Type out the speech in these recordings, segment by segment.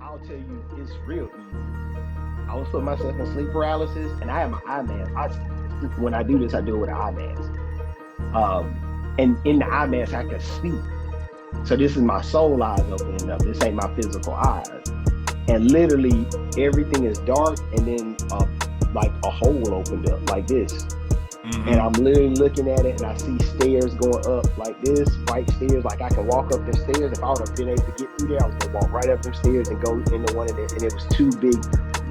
I'll tell you, it's real easy. I was putting myself in sleep paralysis, and I have my eye mask. When I do this, I do it with an eye mask. And in the eye mask, I can see. So this is my soul eyes opening up. This ain't my physical eyes. And literally everything is dark, and then like a hole opened up like this. And I'm literally looking at it, and I see stairs going up like this, white stairs. Like I can walk up the stairs. If I would have been able to get through there, I was gonna walk right up them stairs and go into one of them. And it was two big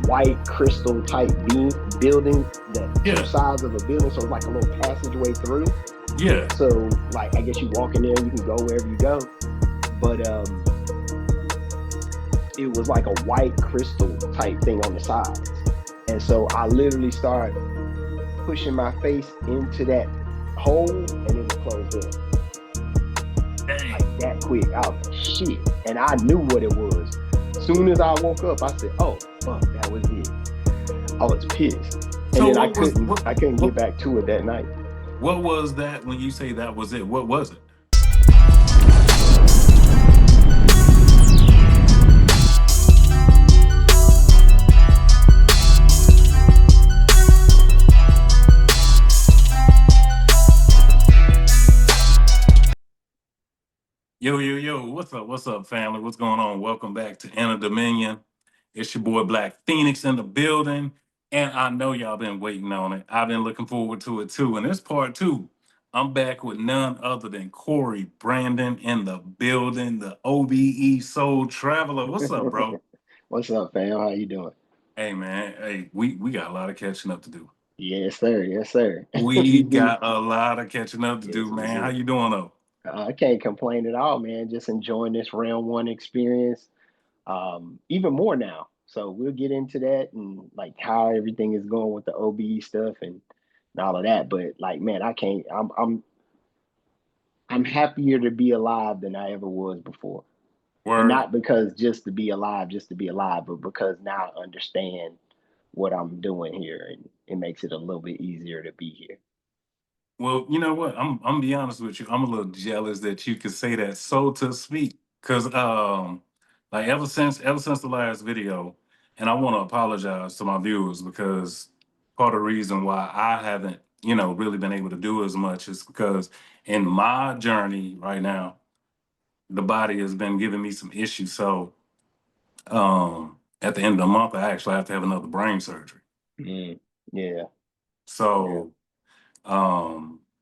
white crystal type building, the two sides of a building. So it's like a little passageway through. Yeah. So like I guess you walk in there, you can go wherever you go. But it was like a white crystal type thing on the sides. And so I literally started pushing my face into that hole, and it was closed in. Dang. Like that quick. I was like, shit. And I knew what it was. As soon as I woke up, I said, oh, fuck, that was it. I was pissed. And So then I couldn't get back to it that night. What was that when you say that was it? What was it? Yo, what's up, family? What's going on? Welcome back to Inner Dominion. It's your boy Black Phoenix in the building, and I know y'all been waiting on it. I've been looking forward to it too, and this part two, I'm back with none other than Corey Brandon in the building, the OBE Soul Traveler. What's up, bro? What's up, fam? How you doing? Hey, man. Hey, we got a lot of catching up to do. Yes, sir. Yes, sir. We got a lot of catching up to Yes, do, we man. How do. you doing, though? I can't complain at all, man. Just enjoying this round one experience. Even more now. So we'll get into that and like how everything is going with the OBE stuff and all of that. But like, man, I can't. I'm happier to be alive than I ever was before, and Word. not because just to be alive, but because now I understand what I'm doing here, and it makes it a little bit easier to be here. Well, you know what? I'm be honest with you. I'm a little jealous that you could say that, so to speak. Cause like ever since the last video, and I want to apologize to my viewers because part of the reason why I haven't, really been able to do as much is because in my journey right now, the body has been giving me some issues. So at the end of the month, I actually have to have another brain surgery. Mm, yeah, yeah. So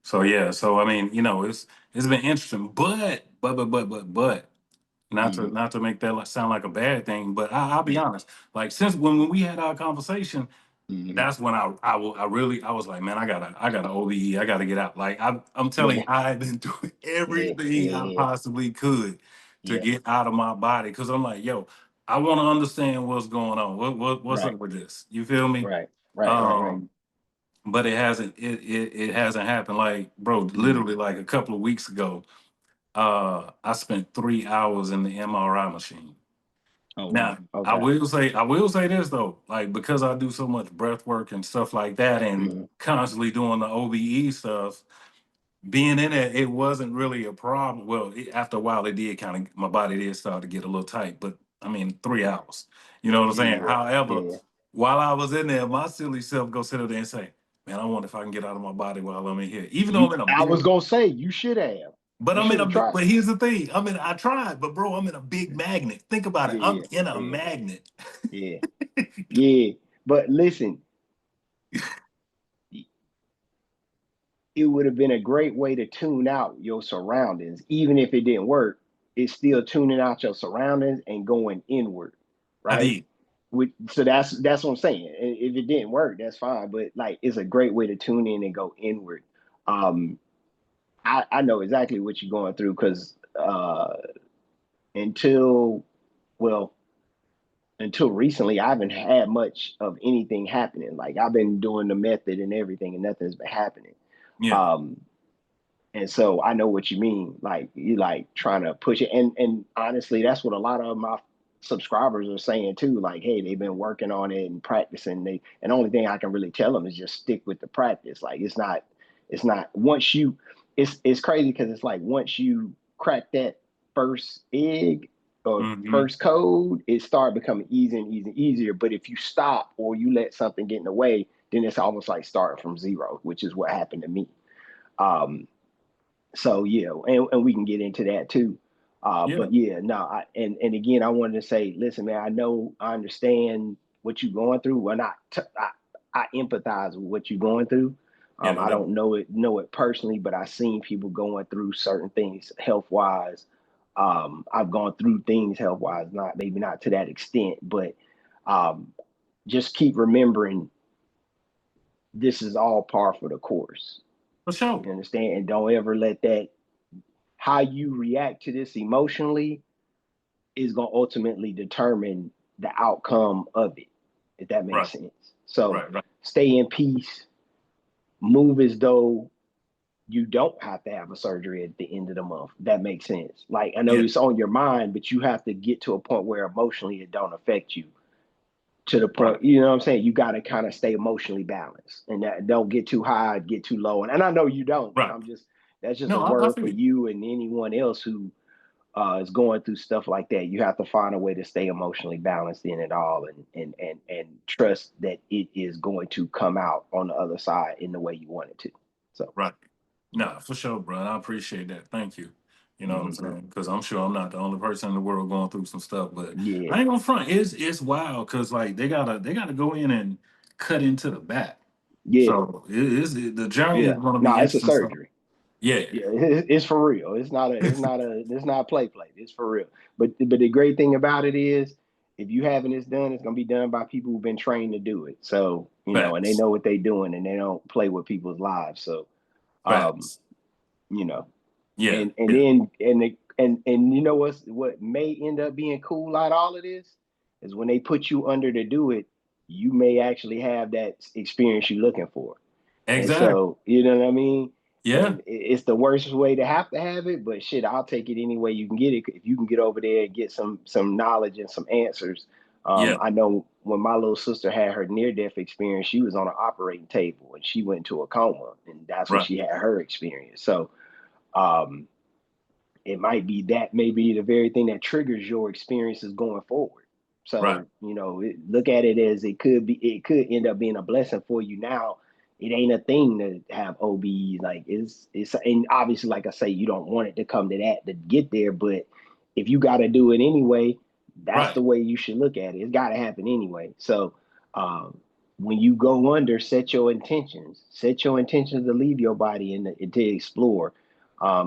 so yeah, so I mean, it's been interesting, but Hmm. not to make that sound like a bad thing, but I'll be Yeah. honest. Like since when we had our conversation, Hmm. that's when I was like, man, I gotta OBE, I gotta get out. Like I'm telling you, Yeah. I've been doing Yeah. everything I Yeah. possibly could to Yeah. get out of my body because I'm like, yo, I want to understand what's going on. What's Right. up with this? You feel me? Right. Right. Right. Right. Um, but it hasn't happened. Like, bro, Mm. literally like a couple of weeks ago, I spent 3 hours in the MRI machine. Oh wow. Now, Okay. I will say this though, like because I do so much breath work and stuff like that, and Hmm. constantly doing the OBE stuff, being in it wasn't really a problem. Well, after a while, it did kind of my body did start to get a little tight, but I mean, 3 hours. You know what I'm saying? Yeah. However, Yeah. while I was in there, my silly self go sit there and say, "Man, I wonder if I can get out of my body while I'm in here." Even though I'm in a I was big, gonna say you should have. but You I'm in should a have big. tried. But here's the thing: I tried, but bro, I'm in a big magnet. Think about it. I'm Yeah. in a Yeah. magnet. Yeah. Yeah. But listen, it would have been a great way to tune out your surroundings, even if it didn't work. It's still tuning out your surroundings and going inward, I right? did. So that's what I'm saying. If it didn't work, that's fine. But like, it's a great way to tune in and go inward. Um, I know exactly what you're going through because until well until recently, I haven't had much of anything happening. Like I've been doing the method and everything, and nothing's been happening. Yeah. Um, and so I know what you mean. Like you like trying to push it, and honestly, that's what a lot of my subscribers are saying too. Like, hey, they've been working on it and practicing. And the only thing I can really tell them is just stick with the practice. Like it's not once you it's crazy because it's like once you crack that first egg, or Hmm. first code, it started becoming easier and easier and easier. But if you stop or you let something get in the way, then it's almost like starting from zero, which is what happened to me. Um, so yeah, and we can get into that too. Yeah, But yeah, no, and again, I wanted to say, listen, man, I know, I understand what you're going through. Well, I empathize with what you're going through. yeah, no I doubt. don't know it personally, but I've seen people going through certain things health wise. I've gone through things health wise, not maybe not to that extent, but um, just keep remembering this is all par for the course. For sure. You understand, and don't ever let that how you react to this emotionally is going to ultimately determine the outcome of it, if that Right, makes sense. So right, right. stay in peace, move as though you don't have to have a surgery at the end of the month. That makes sense. Like, I know Yeah, it's on your mind, but you have to get to a point where emotionally it don't affect you to the right, point, you know what I'm saying? You got to kind of stay emotionally balanced and that don't get too high, get too low. And I know you don't, but right. I'm just, that's just a No, I word for feel you. you and anyone else who is going through stuff like that. You have to find a way to stay emotionally balanced in it all, and trust that it is going to come out on the other side in the way you want it to. So Right. Nah, for sure, bro. And I appreciate that. Thank you. You know what I'm mhm. saying? Because I'm sure I'm not the only person in the world going through some stuff. But Yeah, I ain't gonna front. It's wild because like they gotta go in and cut into the back. yeah, So the journey is yeah. gonna No, be it's a interesting. So surgery. yeah, Yeah, it's for real. It's not play. It's for real. But the great thing about it is, if you having this done, it's gonna be done by people who've been trained to do it. So and they facts, know what they're doing, and they don't play with people's lives. So um, facts. you know, Yeah, and yeah. then and you know what may end up being cool out of all of this is when they put you under to do it, you may actually have that experience you're looking for. And Exactly. so, you know what I mean? Yeah, And it's the worst way to have it, but shit, I'll take it any way you can get it. If you can get over there and get some knowledge and some answers. yeah. I know when my little sister had her near death experience, she was on an operating table and she went into a coma, and that's when Right, she had her experience. So um, it might be that may be the very thing that triggers your experiences going forward. right, So, look at it as it could end up being a blessing for you now. It ain't a thing to have OBs. Like it's and obviously, like I say, you don't want it to come to that to get there, but if you gotta do it anyway, that's the right, way you should look at it. It's gotta happen anyway. So um when you go under, set your intentions. Set your intentions to leave your body and to explore.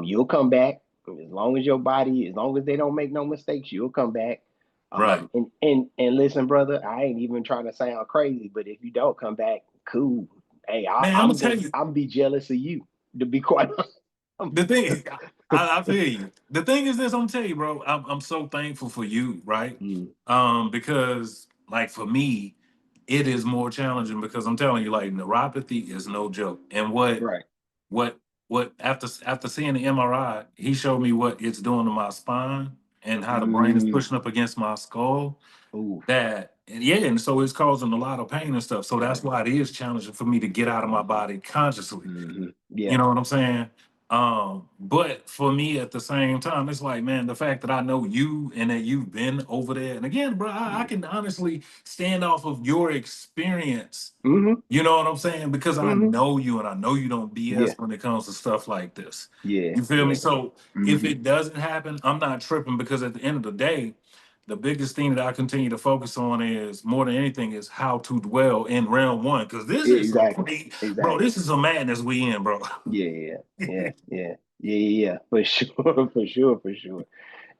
You'll come back as long as your body, as long as they don't make no mistakes, you'll come back. right. And listen, brother, I ain't even trying to sound crazy, but if you don't come back, cool. Hey, Man, I'm gonna tell you. I'm be jealous of you, to be quite honest. The thing, I feel you. The thing is this, I'm gonna tell you, bro. I'm so thankful for you, right? Mm, Because like for me, it is more challenging because I'm telling you, like neuropathy is no joke. And right. what what after seeing the MRI, he showed me what it's doing to my spine and how the brain is Mm, pushing up against my skull. ooh, That and yeah, and so it's causing a lot of pain and stuff. So that's right. why it is challenging for me to get out of my body consciously. You Yeah. know what I'm saying? But for me at the same time, it's like, man, the fact that I know you and that you've been over there, and again, bro, I Mm-hmm. can honestly stand off of your experience. Mm-hmm. You know what I'm saying? Because I Mm-hmm. know you and I know you don't Yeah. BS when it comes to stuff like this. Yeah. You feel me? Yeah. So if Mm-hmm. it doesn't happen, I'm not tripping because at the end of the day, the biggest thing that I continue to focus on is more than anything is how to dwell in realm one. Cause this is a Exactly. pretty bro, Exactly. this is a madness we in, bro. Yeah. Yeah. Yeah. Yeah. Yeah. Yeah. For sure. For sure. For sure.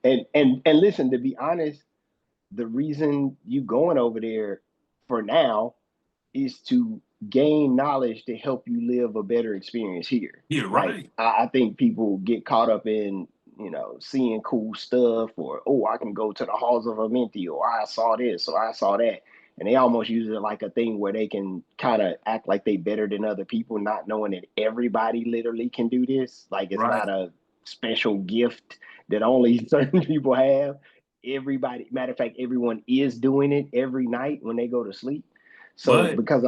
And listen, to be honest, the reason you going over there for now is to gain knowledge to help you live a better experience here. Yeah, Like right. I think people get caught up in, seeing cool stuff, or oh, I can go to the halls of Amenti, or I saw this or I saw that. And they almost use it like a thing where they can kind of act like they better than other people, not knowing that everybody literally can do this. Like it's Right. not a special gift that only certain people have. Everybody, matter of fact, everyone is doing it every night when they go to sleep. So But because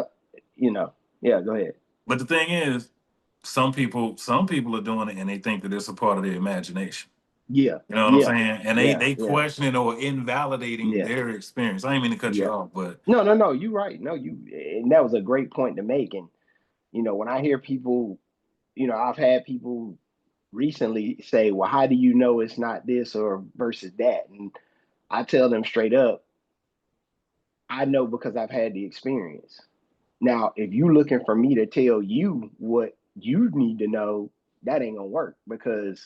yeah, go ahead. but the thing is, some people are doing it and they think that it's a part of their imagination. Yeah, You know what I'm yeah, saying? And yeah, they yeah, questioning or invalidating yeah, their experience. I didn't mean to cut you yeah. off, but No, no, no. You're right. No, you, and that was a great point to make. And when I hear people, I've had people recently say, "Well, how do you know it's not this or versus that?" And I tell them straight up, I know because I've had the experience. Now, if you looking for me to tell you what you need to know, that ain't gonna work because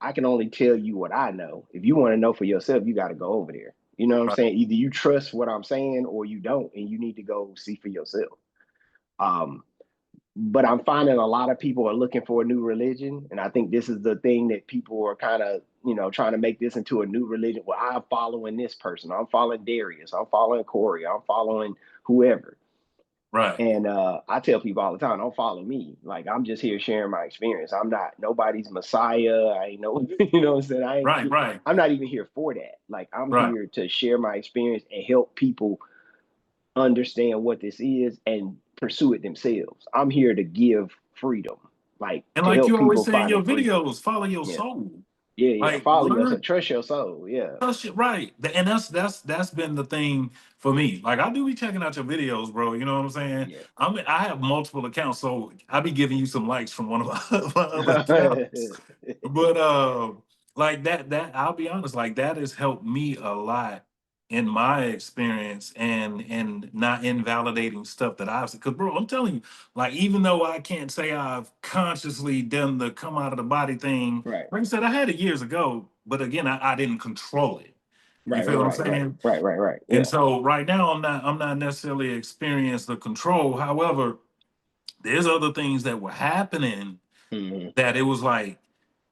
I can only tell you what I know. If you want to know for yourself, you got to go over there. You know what I'm right, saying? Either you trust what I'm saying or you don't, and you need to go see for yourself. Um, but I'm finding a lot of people are looking for a new religion, and I think this is the thing that people are kind of, trying to make this into a new religion. Well, I'm following this person. I'm following Darius. I'm following Corey. I'm following whoever. right, And I tell people all the time, don't follow me. Like I'm just here sharing my experience. I'm not nobody's messiah. I ain't no, what I'm saying. right, right, I'm not even here for that. Like I'm right. here to share my experience and help people understand what this is and pursue it themselves. I'm here to give freedom, like And to like help you always people say in find your their freedom. videos, follow your Yeah, soul. yeah, yeah. Like Follow yourself, learn trust your soul. Yeah, trust it, right. And that's been the thing for me. Like I do be checking out your videos, bro. You know what I'm saying? yeah. I have multiple accounts, so I be giving you some likes from one of my other accounts. But like that I'll be honest, like that has helped me a lot in my experience and not invalidating stuff that I've said. Because bro, I'm telling you, like even though I can't say I've consciously done the come out of the body thing, Right, like I said, I had it years ago, but again, I didn't control it. You right, feel what I'm right, right, saying? right, right, right. And Yeah. so right now I'm not necessarily experiencing the control. However, there's other things that were happening Hmm. that it was like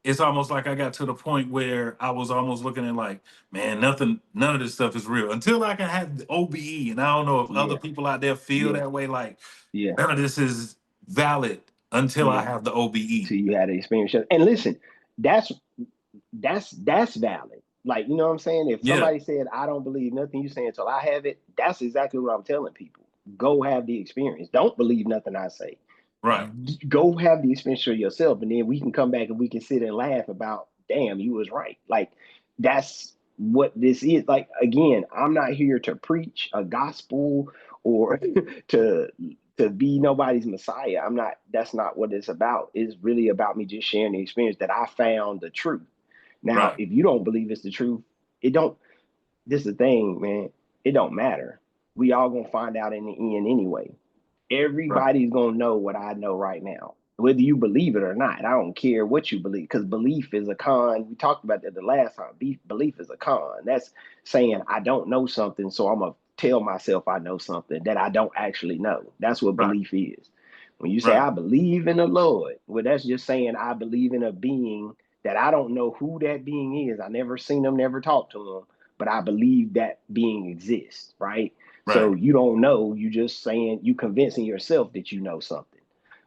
it's almost like I got to the point where I was almost looking at like, man, none of this stuff is real until I can have the OBE. And I don't know if other Yeah, people out there feel yeah, that way, like yeah, none of this is valid until I yeah. have the OBE. Till you had the experience. And listen, that's that's valid. Like, you know what I'm saying? If Yeah, somebody said, I don't believe nothing you say until I have it, that's exactly what I'm telling people. Go have the experience. Don't believe nothing I say. right, Go have the experience for yourself. And then we can come back and we can sit and laugh about, damn, you was right. Like, that's what this is. Like, again, I'm not here to preach a gospel or to be nobody's messiah. I'm not, that's not what it's about. It's really about me just sharing the experience that I found the truth. Now, right, if you don't believe it's the truth, it don't. This is the thing, man. It don't matter. We all gonna find out in the end anyway. right, Everybody's gonna know what I know right now, whether you believe it or not. I don't care what you believe, because belief is a con. We talked about that the last time. Belief is a con. That's saying I don't know something, so I'm gonna tell myself I know something that I don't actually know. That's what right, belief is. When you say right, I believe in the Lord, well, that's just saying I believe in a being that I don't know who that being is. I never seen them, never talked to them, but I believe that being exists, right? So right. you don't know, you just saying, you convincing yourself that you know something.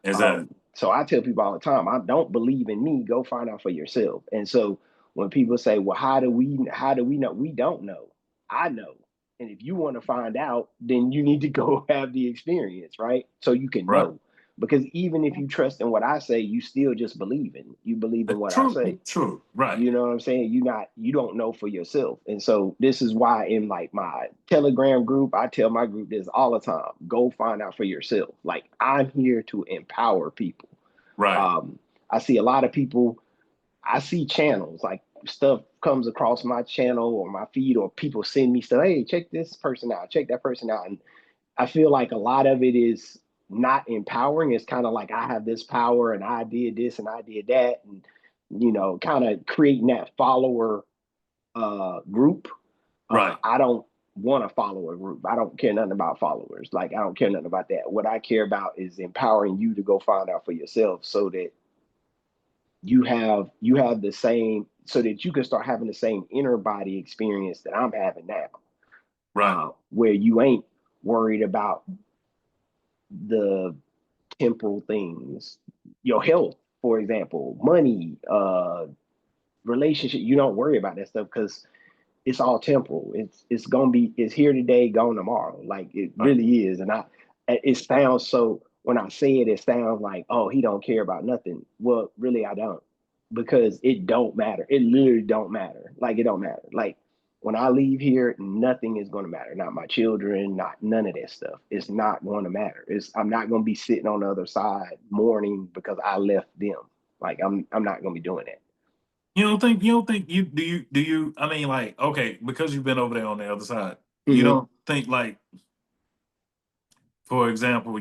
Exactly. So I tell people all the time, I don't believe in me, go find out for yourself. And so when people say, well, how do we know? We don't know. I know. And if you want to find out, then you need to go have the experience, right? So you can Right. know. Because even if you trust in what I say, you still just believe in. You believe in what I True, say. true. Right, You know what I'm saying? You don't know for yourself. And so this is why in like my Telegram group, I tell my group this all the time. Go find out for yourself. Like I'm here to empower people. right, Um, I see a lot of people, I see channels like stuff comes across my channel or my feed, or people send me stuff. Hey, check this person out, check that person out. And I feel like a lot of it is not empowering. It's kind of like I have this power and I did this and I did that. And, kind of creating that follower group. right. I don't want to follow a group. I don't care nothing about followers. Like I don't care nothing about that. What I care about is empowering you to go find out for yourself so that you have the same, so that you can start having the same inner body experience that I'm having now. Right. Where you ain't worried about the temporal things, your health, for example, money, relationship. You don't worry about that stuff because it's all temporal. It's here today, gone tomorrow. Like it Right. really is. And it sounds so, when I say it, it sounds like, oh, he don't care about nothing. Well, really, I don't. because it don't matter. It literally don't matter. Like it don't matter. Like when I leave here, nothing is going to matter. Not my children, not none of that stuff. It's not going to matter. I'm not going to be sitting on the other side mourning because I left them. Like I'm not going to be doing that. You don't think I mean, like, okay, because you've been over there on the other side, you Hmm. don't think, like, for example,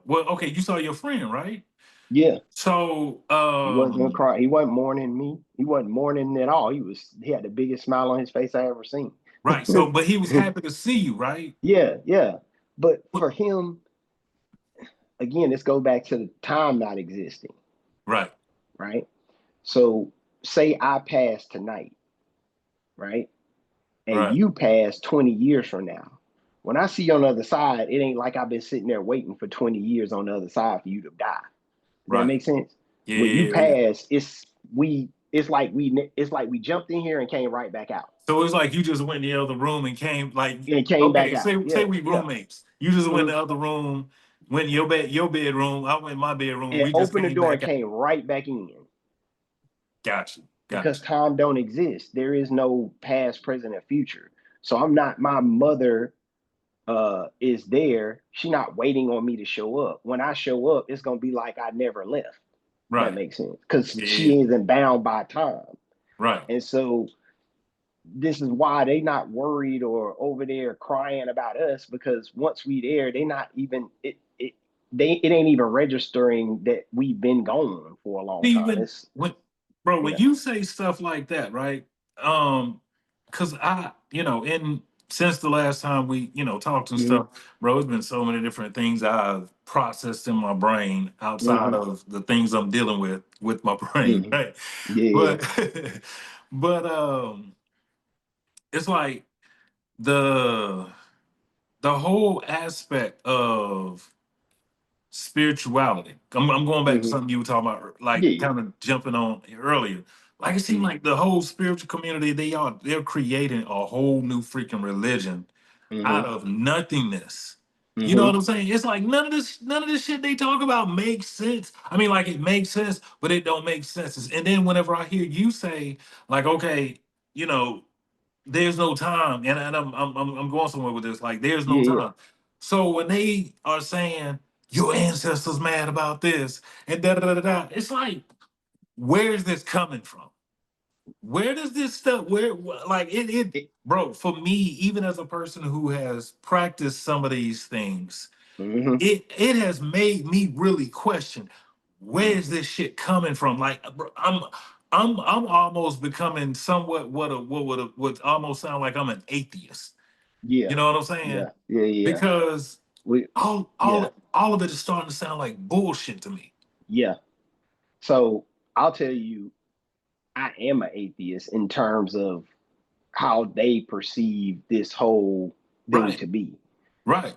well, okay, you saw your friend, right? Yeah, So, he wasn't gonna cry. He wasn't mourning me. He wasn't mourning at all. He had the biggest smile on his face I ever seen. right. So, but he was happy to see you, right? Yeah, yeah. But What- for him, again, let's go back to the time not existing, Right, right? So say I pass tonight, right? And right, you pass 20 years from now. When I see you on the other side, it ain't like I've been sitting there waiting for 20 years on the other side for you to die. Does that right. make sense? Yeah, When you yeah, yeah. pass, it's like we jumped in here and came right back out. So it's like you just went in the other room and came, like, And came back okay, out. say Yeah, we yeah. roommates. You just went in Hmm. the other room, went in your bedroom. I went in my bedroom. And We just opened the came door and back out. came right back in Got you, because got you. time don't exist. There is no past, present, and future. So I'm not my mother is there. She not waiting on me to show up. When I show up, it's gonna be like I never left. That Right. makes sense. Because Yeah, yeah. she isn't bound by time. Right. And so this is why they not worried or over there crying about us because once we there, they not even it ain't even registering that we've been gone for a long See, time. when It's when bro, when yeah. you say stuff like that, right? Because in since the last time we, talked and Hmm. stuff, bro, it's been so many different things I've processed in my brain outside Hmm. of the things I'm dealing with my brain, Hmm. right? Yeah. But but it's like the the whole aspect of spirituality. I'm going back to Hmm. something you were talking about, like Yeah. kind of jumping on earlier. Like it seemed Hmm. like the whole spiritual community, they're creating a whole new freaking religion out Hmm. of nothingness. You know what Hmm. I'm saying? It's like none of this shit they talk about makes sense. I mean, like it makes sense, but it don't make sense. And then whenever I hear you say, like, okay, you know, there's no time, and I'm going somewhere with this. Like, there's no Yeah. Yeah. time. So when they are saying your ancestors mad about this and da da da da, it's like, where is this coming from? Where does this stuff? Like bro? For me, even as a person who has practiced some of these things, Hmm. it has made me really question where's Hmm. this shit coming from. Like, bro, I'm almost becoming somewhat what almost sound like I'm an atheist. Yeah. You know what I'm saying? Yeah. Yeah. Yeah. Because We all yeah. all all of it is starting to sound like bullshit to me. Yeah. So I'll tell you, I am an atheist in terms of how they perceive this whole thing Right, to be. right,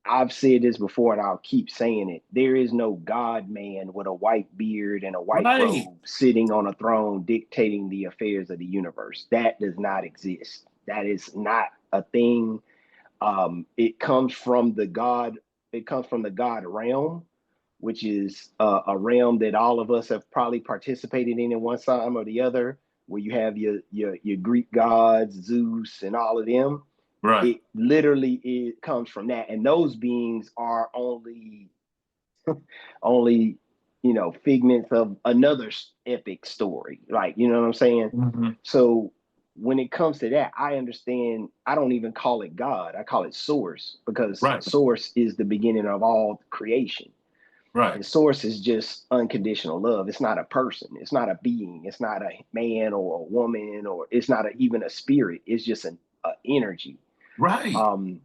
I've said this before and I'll keep saying it. There is no God man with a white beard and a white right, robe sitting on a throne dictating the affairs of the universe. That does not exist. That is not a thing. It comes from the God, it comes from the God realm, which is a realm that all of us have probably participated in one time or the other, where you have your Greek gods, Zeus, and all of them. right, It literally it comes from that, and those beings are only figments of another epic story. Like you know what I'm saying? mhm, So when it comes to that, I understand. I don't even call it God. I call it source because right, source is the beginning of all creation. right, And source is just unconditional love. It's not a person. It's not a being. It's not a man or a woman, or it's not even a spirit. It's just an energy. right, Um,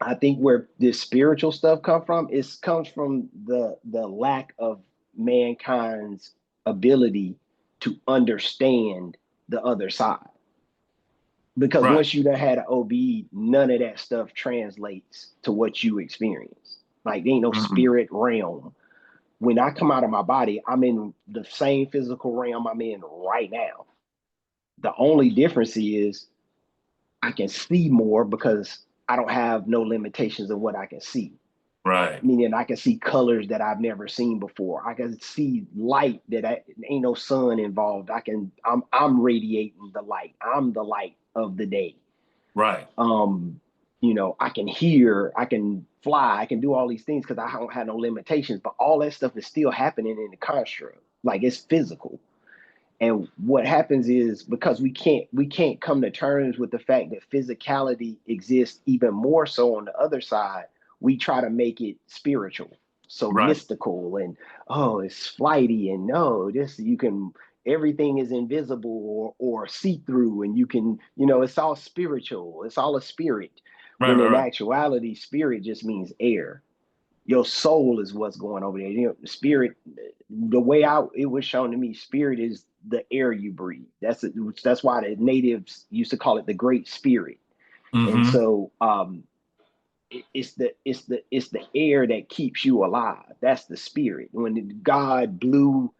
I think where this spiritual stuff comes from the lack of mankind's ability to understand the other side. Because right, once you done had an OB, none of that stuff translates to what you experience. Like there ain't no mhm, spirit realm. When I come out of my body, I'm in the same physical realm I'm in right now. The only difference is I can see more because I don't have no limitations of what I can see. Right. meaning I can see colors that I've never seen before. I can see light ain't no sun involved. I'm radiating the light. I'm the light of the day. Right. Um, I can hear, I can fly, I can do all these things because I don't have no limitations. But all that stuff is still happening in the construct. Like it's physical. And what happens is because we can't come to terms with the fact that physicality exists even more so on the other side, we try to make it spiritual, so Right. mystical and oh, it's flighty and no, this you can everything is invisible or see through and you can, it's all spiritual, it's all a spirit. Right. When Right. in Right. actuality, spirit just means air. Your soul is what's going over there. The spirit, the way it was shown to me, spirit is the air you breathe. That's why the natives used to call it the Great Spirit. And Mm-hmm. so it's the air that keeps you alive. That's the spirit. When God blew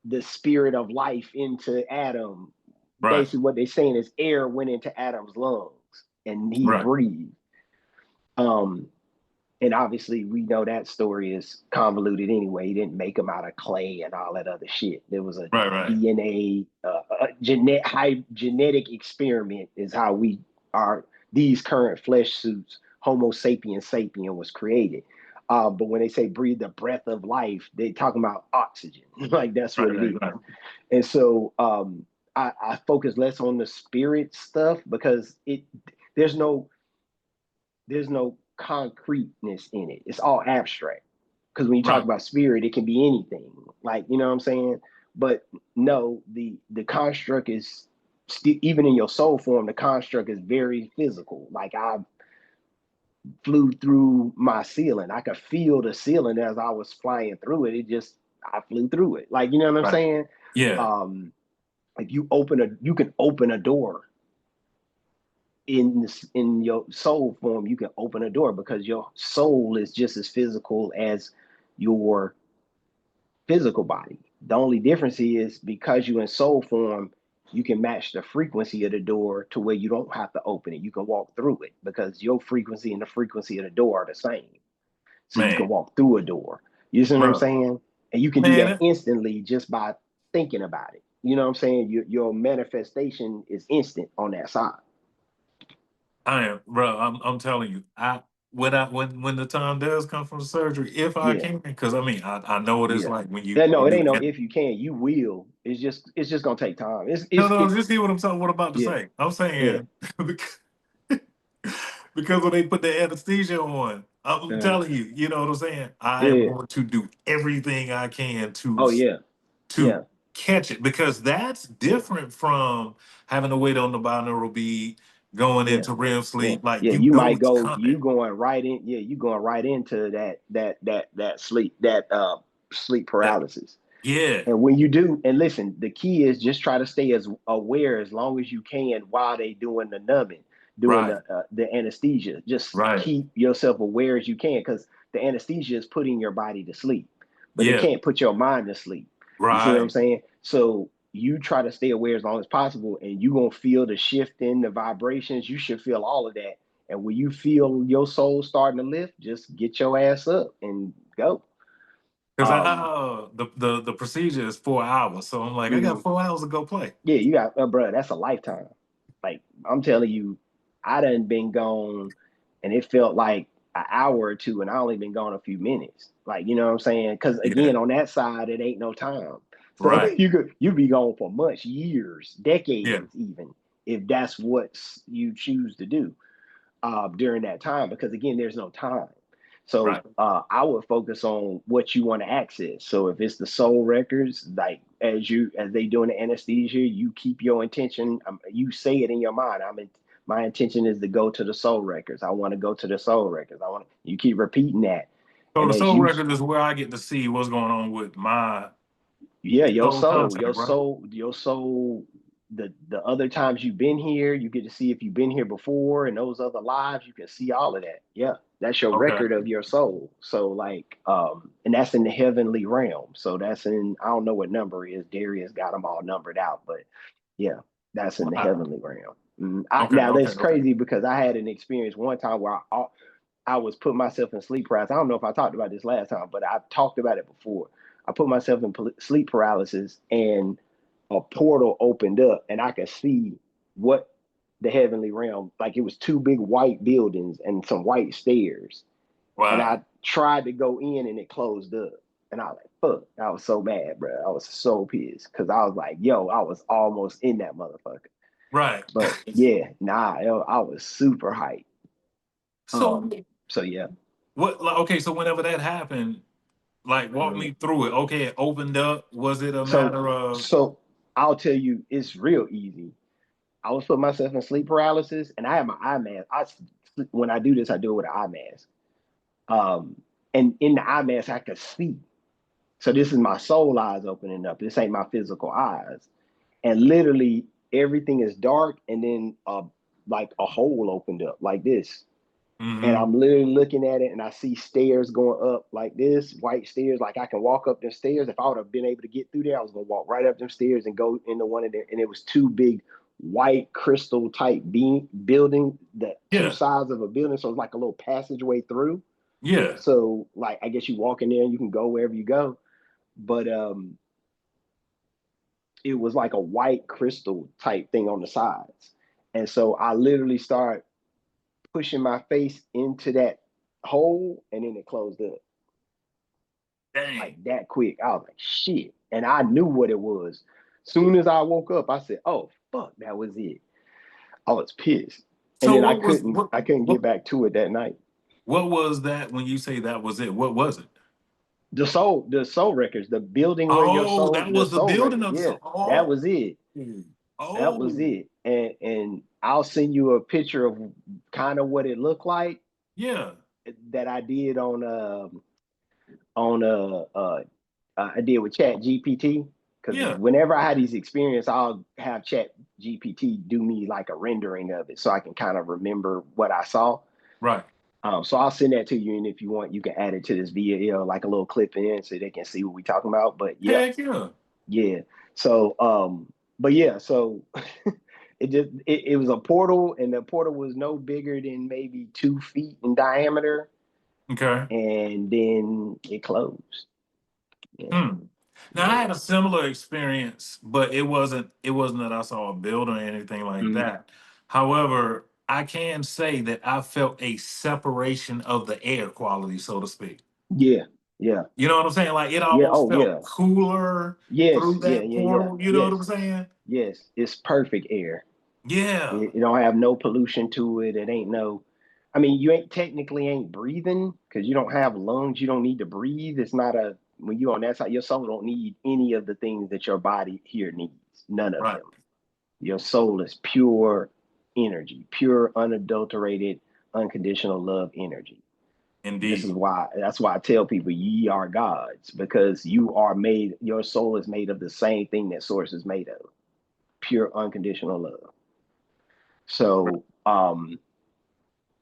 the spirit of life into Adam, Right. basically what they're saying is air went into Adam's lungs and he Right. breathed. Um, and obviously we know that story is convoluted anyway. He didn't make them out of clay and all that other shit. There was a Right. Right. DNA, high genetic experiment is how we are. These current flesh suits, Homo sapiens sapien was created. But when they say breathe the breath of life, they talking about oxygen. Like that's what Right. it Right. is. Right. And so I focus less on the spirit stuff because there's no there's no concreteness in it. It's all abstract. Because when you talk Right. about spirit, it can be anything. Like, you know what I'm saying? But no, the construct is still, even in your soul form, the construct is very physical. Like I flew through my ceiling. I could feel the ceiling as I was flying through it. I flew through it. Like, you know what I'm Right. saying? Yeah. Um, like you can open a door in your soul form. You can open a door because your soul is just as physical as your physical body. The only difference is because you're in soul form, you can match the frequency of the door to where you don't have to open it. You can walk through it because your frequency and the frequency of the door are the same. So you Man. can walk through a door. You see what I'm Bro. saying? And you can do that Man. instantly just by thinking about it. You know what I'm saying? Your manifestation is instant on that side. I am, bro. I'm telling you. When the time does come for the surgery, if I Yeah. can, because I mean, I know what it's Yeah. like when No, you it do. ain't no if you can, you will. It's just gonna take time. No, no, just hear what I'm saying. What I'm about to Yeah, say. I'm yeah. saying because when they put the anesthesia on, I'm Uh, telling you, you know what I'm saying. I am yeah. going to do everything I can Oh yeah. to Yeah. catch it because that's Yeah. different from having to wait on the binaural beat, going Yeah. into REM Yeah. sleep. Like Yeah. you You know might it's go, coming. you going right in, yeah, you going right into that sleep, sleep That, paralysis. yeah, And when you do, and listen, the key is just try to stay as aware as long as you can while they doing the numbing, doing right, the anesthesia. Just right, keep yourself aware as you can, because the anesthesia is putting your body to sleep, but it yeah, can't put your mind to sleep. You see what I'm right. saying? So you try to stay aware as long as possible, and you gonna feel the shift in the vibrations. You should feel all of that. And when you feel your soul starting to lift, just get your ass up and go. Because Um, the procedure is 4 hours, so I'm like, I got mhm. 4 hours to go play. Yeah, you got, bro, that's a lifetime. Like, I'm telling you, I done been gone and it felt like an hour or two, and I only been gone a few minutes. Like, you know what I'm saying? Because Yeah, again, on that side, it ain't no time. So right. you be gone for months, years, Yeah, decades, even if that's what you choose to do during that time, because again, there's no time. So right. I would focus on what you want to access. So if it's the soul records, like as they doing the anesthesia, you keep your intention. You say it in your mind. My intention is to go to the soul records. I want to go to the soul records. I want you keep repeating that, So and the as soul you record is where I get to see what's going on with my yeah, soul contact, right? your soul. The other times you've been here, you get to see if you've been here before, and those other lives, you can see all of that. Yeah, that's your Okay. record of your soul. So like, and that's in the heavenly realm. So that's in I don't know what number it is. Darius got them all numbered out, but yeah, that's in the Wow. heavenly realm. Okay. Now Okay. that's Okay. crazy because I had an experience one time where I was putting myself in sleep paralysis. I don't know if I talked about this last time, but I've talked about it before. I put myself in sleep paralysis, and a portal opened up, and I could see what the heavenly realm, like it was two big white buildings and some white stairs. And Wow. I tried to go in, and it closed up. And I was like, fuck. I was so mad, bro. I was so pissed because I was like, yo, I was almost in that motherfucker. Right. But yeah, nah, yo, I was super hyped. So So yeah. what? Like, okay, so whenever that happened, like walk Mhm. me through it. Okay, it opened up. Was it a So matter of? so I'll tell you, it's real easy. I was putting myself in sleep paralysis, and I have my eye mask. When I do this, I do it with an eye mask. And in the eye mask, I could see. So this is my soul eyes opening up. This ain't my physical eyes. And literally everything is dark, and then like a hole opened up like this. And Mm-hmm. I'm literally looking at it, and I see stairs going up like this, white stairs. Like I can walk up them stairs. If I would have been able to get through there, I was gonna walk right up them stairs and go into one of them. And it was two big white crystal type building, the two Yeah. sides of a building. So it's like a little passageway through. Yeah. So like I guess you walk in there and you can go wherever you go. But it was like a white crystal type thing on the sides. And so I literally started pushing my face into that hole, and then it closed up Dang. like that quick. I was like, shit. And I knew what it was. Soon as I woke up, I said, oh fuck, that was it. I was pissed. And So then what was I couldn't get back to it that night. what was that when you say that was it? What was it? The soul records, the building where your Oh, soul, that the was the soul building records. of Yeah, so. that Oh. was it. That was Oh. it. And I'll send you a picture of kind of what it looked like Yeah. that I did on I did with Chat GPT, because Yeah. whenever I had these experiences, I'll have Chat GPT do me like a rendering of it so I can kind of remember what I saw. Right. So I'll send that to you, and if you want, you can add it to this video, like a little clip in, so they can see what we're talking about. But yeah, Heck yeah. yeah. So, but yeah, so it was a portal, and the portal was no bigger than maybe 2 feet in diameter, Okay. and then it closed. Yeah, Hmm. Now I yeah. had a similar experience, but it wasn't that I saw a building or anything like Mhm. that. However, I can say that I felt a separation of the air quality, so to speak. Yeah, yeah, You know what I'm saying? Like it yeah. almost Oh, felt yeah. cooler Yes, through yeah, that yeah, yeah. portal. You know what I'm Yes, saying? yes. It's perfect air. Yeah. It don't have no pollution to it. It ain't no. I mean, you ain't technically ain't breathing because you don't have lungs. You don't need to breathe. It's not a when you on that side, your soul don't need any of the things that your body here needs. None of Right. them. Your soul is pure energy, pure, unadulterated, unconditional love energy. This is Indeed. why that's why I tell people ye are gods, because you are made, your soul is made of the same thing that source is made of, pure unconditional love. So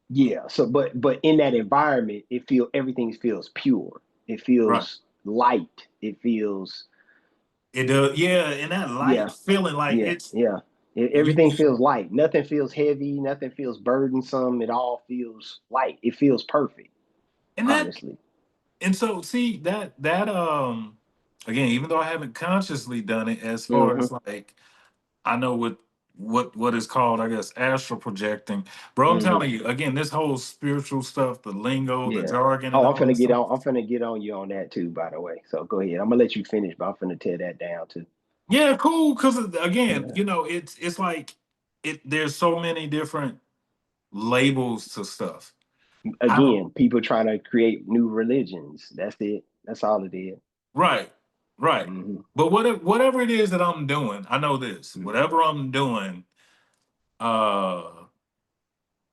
yeah, so but in that environment, everything feels pure. It Right. feels light. It feels It does. Yeah, and that light yeah, feeling, like yeah, it's yeah. you, Everything feels light. Nothing feels heavy. Nothing feels burdensome. It all feels light. It feels perfect, and that honestly. and so see that again, even though I haven't consciously done it, as far Hmm. as like I know what is called, I guess, astral projecting. Bro, I'm Hmm. telling you, again, this whole spiritual stuff, the lingo, the Yeah. jargon, Oh, and all this stuff. I'm finna get on you on that too, by the way. So go ahead. I'm gonna let you finish, but I'm finna tear that down too. Yeah, cool. Because again, Yeah. it's like there's so many different labels to stuff. I don't. Again, people trying to create new religions. That's it. That's all it is. Right, right. Mm-hmm. But whatever it is that I'm doing, I know this. Whatever I'm doing, uh,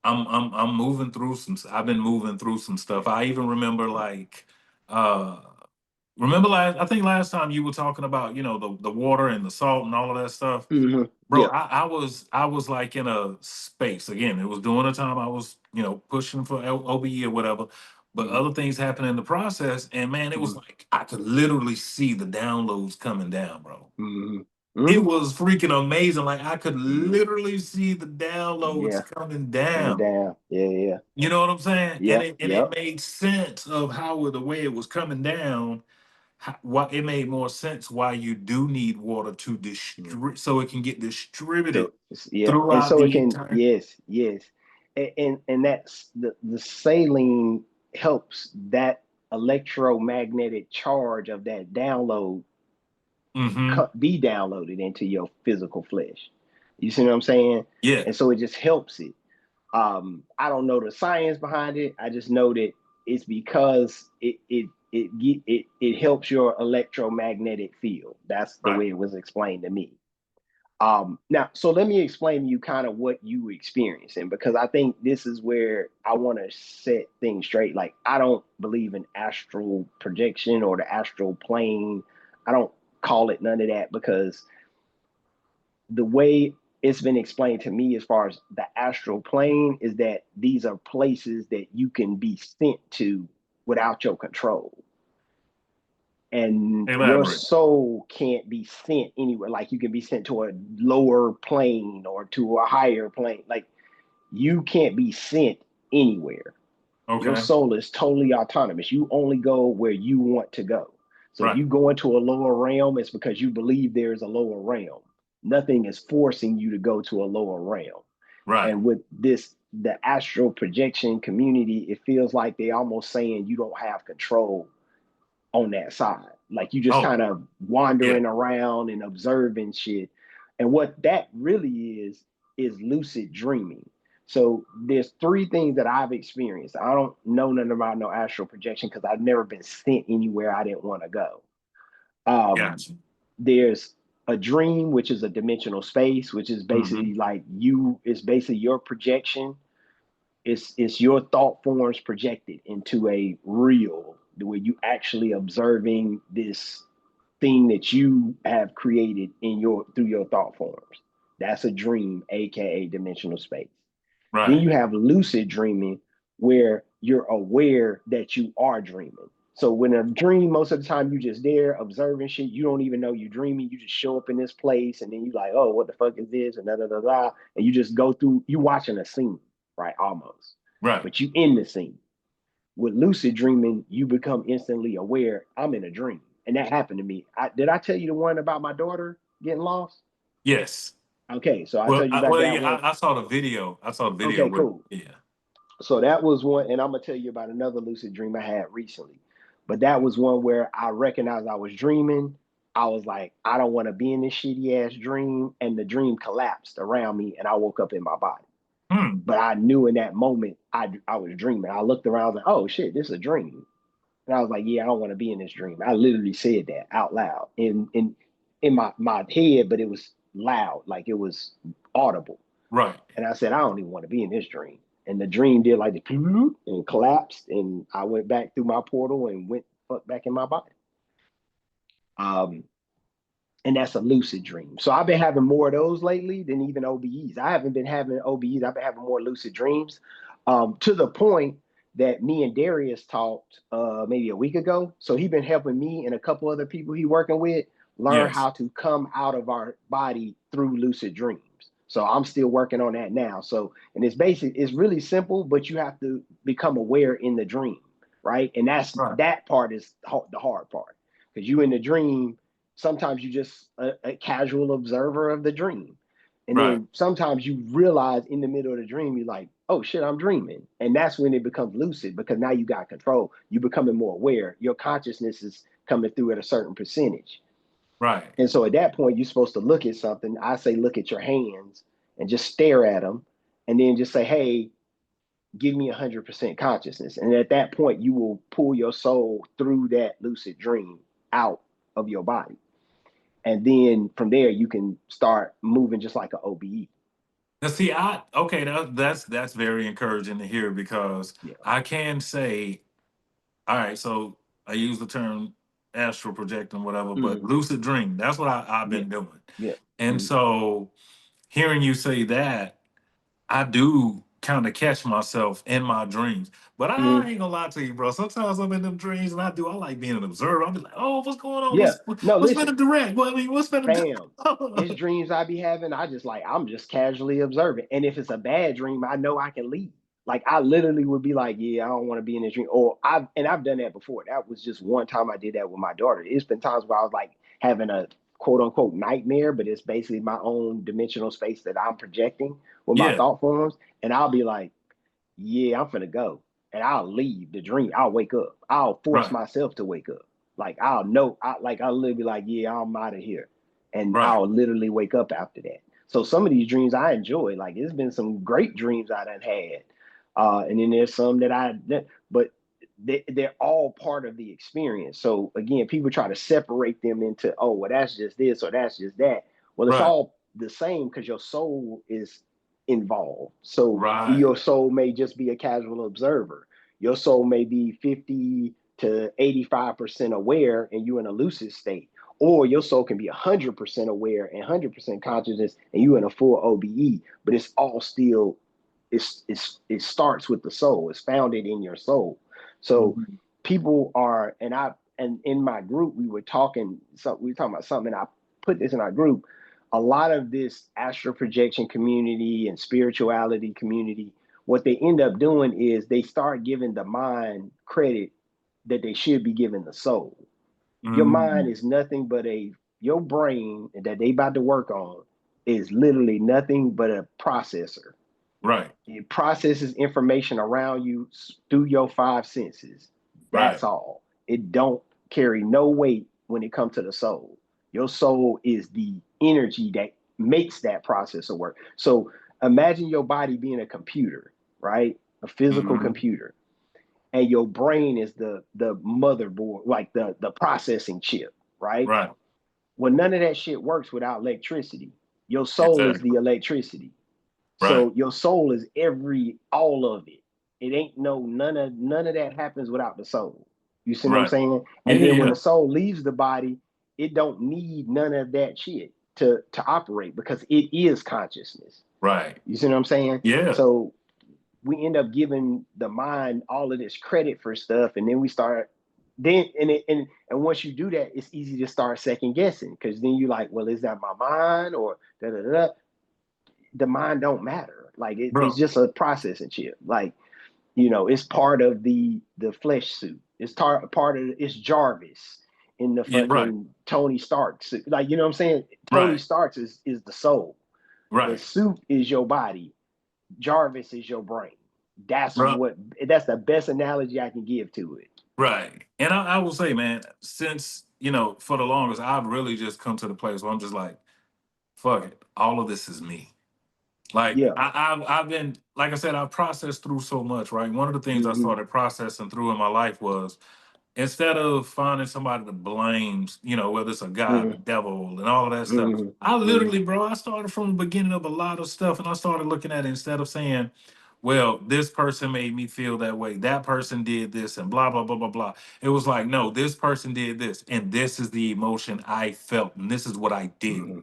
I'm moving through some. I've been moving through some stuff. I even remember like, uh, remember last. I think last time you were talking about the water and the salt and all of that stuff. Mm-hmm. Bro, Yeah. I was like in a space again. It was during the time I was pushing for OBE or whatever, but Mm-hmm. other things happened in the process, and man, it was like I could literally see the downloads coming down, bro. Mm-hmm. Hmm. it was freaking amazing. Like I could Hmm. literally see the Yeah. downloads coming Coming down. down. Yeah. Yeah. You know what I'm saying? And Yep. it Yep. made sense of how the way it was coming down. Why it made more sense why you do need water to Mm. distribute so it can get distributed So yeah, and throughout so it the can, entire. yes, yes, and that's the saline helps that electromagnetic charge of that download Mm-hmm. be downloaded into your physical flesh. You see what I'm saying? Yeah. And so it just helps it. I don't know the science behind it. I just know that it's because it helps your electromagnetic field. That's the Right. way it was explained to me. Now, so let me explain to you kind of what you experiencing because I think this is where I want to set things straight. Like, I don't believe in astral projection or the astral plane. I don't call it none of that because the way it's been explained to me as far as the astral plane is that these are places that you can be sent to without your control, and your Elaborate. soul can't be sent anywhere. Like, you can be sent to a lower plane or to a higher plane. Like, you can't be sent anywhere. Your Okay. soul is totally autonomous. You only go where you want to go. So if Right. you go into a lower realm, it's because you believe there's a lower realm. Nothing is forcing you to go to a lower realm. Right. And with this, the astral projection community, it feels like they almost saying you don't have control on that side. Like, you just Oh, kind of yeah. wandering around and observing shit. And what that really is lucid dreaming. So there's three things that I've experienced. I don't know nothing about no astral projection because I've never been sent anywhere I didn't want to go. Um, Gotcha. there's a dream, which is a dimensional space, which is Mm-hmm. basically like you, it's basically your projection. It's your thought forms projected into a real where you actually observing this thing that you have created in your through your thought forms. That's a dream, aka dimensional space. Then Right. you have lucid dreaming, where you're aware that you are dreaming. So when a dream, most of the time you just there observing shit. You don't even know you're dreaming. You just show up in this place, and then you like, oh, what the fuck is this? And da da da da. And you just go through. You watching a scene, right? Almost, Right. but you in the scene. With lucid dreaming, you become instantly aware. I'm in a dream, and that happened to me. Did I tell you the one about my daughter getting lost? Yes. Okay, so I told you about Well, that yeah, one. I saw the video. I saw the video Okay, with, cool. yeah. So that was one, and I'm gonna tell you about another lucid dream I had recently. But that was one where I recognized I was dreaming. I was like, I don't want to be in this shitty ass dream, and the dream collapsed around me, and I woke up in my body. Hmm. But I knew in that moment I was dreaming. I looked around like, oh shit, this is a dream, and I was like, yeah, I don't want to be in this dream. I literally said that out loud in my head, but it was loud, like it was audible. Right. And I said, I don't even want to be in this dream. And the dream did like the and collapsed, and I went back through my portal and went back in my body. Um, and that's a lucid dream. So I've been having more of those lately than even OBEs. I haven't been having OBEs. I've been having more lucid dreams, to the point that me and Darius talked maybe a week ago. So he's been helping me and a couple other people he working with learn Yes. how to come out of our body through lucid dreams. So I'm still working on that now. So, and it's basic, it's really simple, but you have to become aware in the dream, right? And Right. that part is the hard part, because you in the dream, sometimes you just a casual observer of the dream, and Right. then sometimes you realize in the middle of the dream you're like, oh shit, I'm dreaming. And that's when it becomes lucid, because now you got control, you becoming more aware, your consciousness is coming through at a certain percentage. Right. And so at that point you're supposed to look at something. I say look at your hands and just stare at them, and then just say, hey, give me 100% consciousness. And at that point you will pull your soul through that lucid dream out of your body, and then from there you can start moving just like an OBE. Now, see, that's very encouraging to hear because Yeah. I can say, all right, so I use the term astral projecting, whatever, but Mm-hmm. lucid dream, that's what I've Yeah. been doing. Yeah. And Mm-hmm. so hearing you say that, I do kind of catch myself in my dreams. But I Mhm. ain't gonna lie to you, bro. Sometimes I'm in them dreams and I like being an observer. I'll be like, oh, what's going on? Yeah. No, What's listen, been direct? What I mean, what's been fam. It's dreams I be having. I'm just casually observing. And if it's a bad dream, I know I can leave. Like I literally would be like, yeah, I don't want to be in this dream. Or I've done that before. That was just one time I did that with my daughter. It's been times where I was like having a quote unquote nightmare, but it's basically my own dimensional space that I'm projecting with my Yeah, thought forms. And I'll be like, yeah, I'm finna go. And I'll leave the dream. I'll wake up. I'll force right, myself to wake up. Like I'll know, I'll literally be like, yeah, I'm out of here. And right, I'll literally wake up after that. So some of these dreams I enjoy. Like it's been some great dreams I done had. And then there's some but they're all part of the experience. So again, people try to separate them into, oh, well, that's just this or that's just that. Well, it's right, all the same because your soul is involved. So right, your soul may just be a casual observer. Your soul may be 50 to 85% aware and you in a lucid state. Or your soul can be 100% aware and 100% consciousness and you in a full OBE, but it's all still it starts with the soul. It's founded in your soul. So mhm, people are, and in my group we were talking about something, and I put this in our group. A lot of this astral projection community and spirituality community, what they end up doing is they start giving the mind credit that they should be giving the soul. Your mind mhm, is nothing but your brain that they about to work on is literally nothing but a processor. right, It processes information around you through your five senses. That's right, all. It don't carry no weight when it comes to the soul. Your soul is the energy that makes that processor work. So imagine your body being a computer, right? A physical mhm, computer. And your brain is the motherboard, like the processing chip, right? right, Well, none of that shit works without electricity. Your soul is exactly, the electricity. right, So your soul is all of it. It ain't none of that happens without the soul. You see what I'm right, saying? yeah, And then when yeah, the soul leaves the body, it don't need none of that shit to operate because it is consciousness. right, You see what I'm saying? yeah, So we end up giving the mind all of this credit for stuff, and then we start then and once you do that, it's easy to start second guessing because then you like, well, is that my mind or da da da? The mind don't matter. Like it's bro, just a processing chip. Like it's part of the flesh suit. It's part of it's Jarvis in the yeah, right, fucking Tony Stark suit. Like you know what I'm saying? Tony right, Stark is the soul. The right, suit is your body. Jarvis is your brain. bro. That's the best analogy I can give to it. Right. And I will say, man, since, for the longest, I've really just come to the place where I'm just like, fuck it. All of this is me. Like Yeah. I've been, like I said, I've processed through so much, right? One of the things I Mm-hmm. started processing through in my life was instead of finding somebody to blame, whether it's a God, the Mm-hmm. devil, and all of that stuff, Mm-hmm. I Mm-hmm. literally, bro, I started from the beginning of a lot of stuff and I started looking at it instead of saying, well, this person made me feel that way. That person did this and blah, blah, blah, blah, blah. It was like, no, this person did this. And this is the emotion I felt. And this is what I did. Mm-hmm.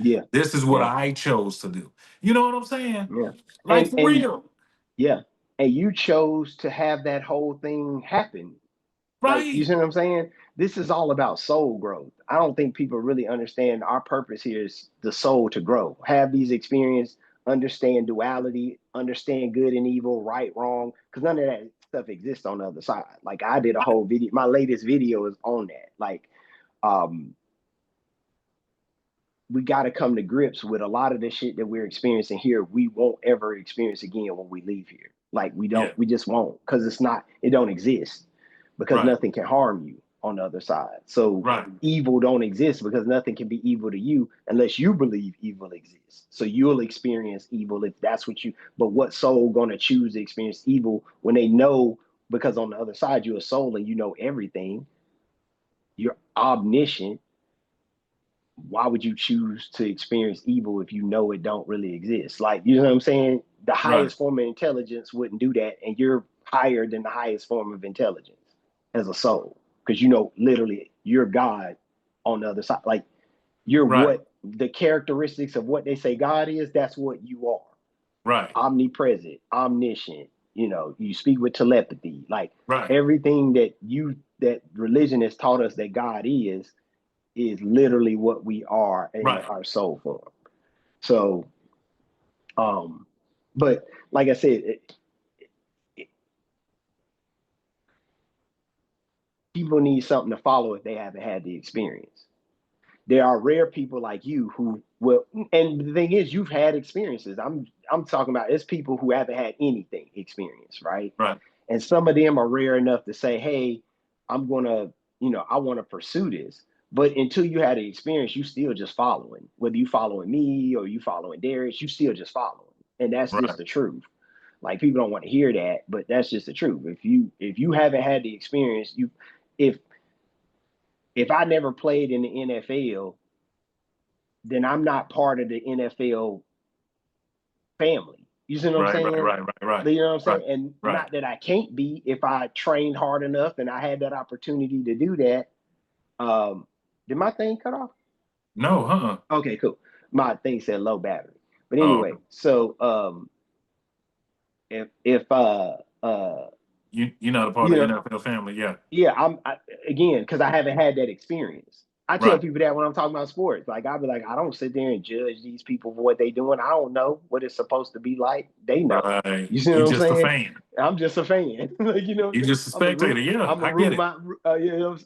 Yeah. This is what Yeah. I chose to do. You know what I'm saying? Yeah. Like And for and real. yeah. And you chose to have that whole thing happen. Like, you Right. see what I'm saying? This is all about soul growth. I don't think people really understand our purpose here is the soul to grow, have these experiences, understand duality, understand good and evil, right, wrong, because none of that stuff exists on the other side. Like I did a whole video, my latest video is on that. Like, um, we got to come to grips with a lot of the shit that we're experiencing here. We won't ever experience again when we leave here. Like Yeah. we just won't because it don't exist because Right. nothing can harm you on the other side. So Right. evil don't exist because nothing can be evil to you unless you believe evil exists. So you'll experience evil if that's what you, but what soul gonna choose to experience evil when they know because on the other side you're a soul and you know everything, you're omniscient. Why would you choose to experience evil if you know it don't really exist? Like, you know what I'm saying? The Right. highest form of intelligence wouldn't do that, and you're higher than the highest form of intelligence as a soul, because literally, you're God on the other side. Like, you're Right. what the characteristics of what they say God is. That's what you are. Right. omnipresent, omniscient. You know, you speak with telepathy, like Right. everything that religion has taught us that God is literally what we are in Right. our soul form. So, um, but like I said, it, people need something to follow if they haven't had the experience. There are rare people like you who will, and the thing is, you've had experiences. I'm talking about it's people who haven't had anything experience, right? Right. And some of them are rare enough to say, hey, I'm gonna, I want to pursue this. But until you had the experience, you still just following. Whether you following me or you following Darius, you still just following. And that's just Right. the truth. Like people don't want to hear that, but that's just the truth. If you haven't had the experience, if if I never played in the NFL, then I'm not part of the NFL family. You see what I'm Right. Right. saying? Right. Right. Right. You know what I'm Right. saying? And Right. not that I can't be if I trained hard enough and I had that opportunity to do that. Um, did my thing cut off? No, huh? Okay, cool. My thing said low battery. But Oh, anyway, okay. so if You're not a part you of the know NFL family. Yeah. yeah, again because I haven't had that experience. I tell Right. people that when I'm talking about sports, like I'll be like, I don't sit there and judge these people for what they doing. I don't know what it's supposed to be like. They know. Right. You see what You I'm just a saying? fan. I'm just a fan. Like you know what I'm You saying? just a spectator. Yeah, I'm a I get root it. my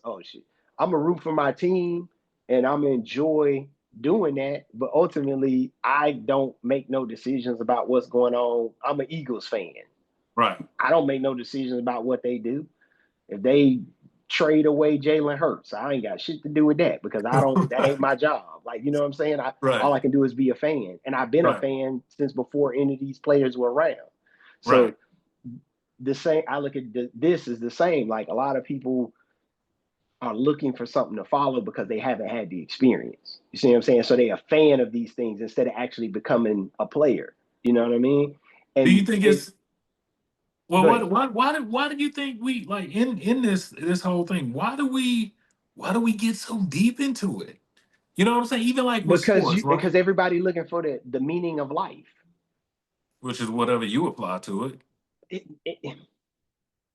oh shit. I'm a root for my team and I'm enjoy doing that. But ultimately, I don't make no decisions about what's going on. I'm an Eagles fan. Right. I don't make no decisions about what they do. If they trade away Jalen Hurts, I ain't got shit to do with that because I don't. That ain't my job. Like you know what I'm saying? All Right. I can do is be a fan, and I've been a Right. fan since before any of these players were around. Right. So the same. I look at this is the same. Like a lot of people are looking for something to follow because they haven't had the experience. You see what I'm saying? So they're a fan of these things instead of actually becoming a player. You know what I mean? Do you And think it it's well? go ahead. Why do you think we like in this whole thing? Why do we get so deep into it? You know what I'm saying? Even like with sports, right? Because everybody looking for the meaning of life. Which is whatever you apply to it, It,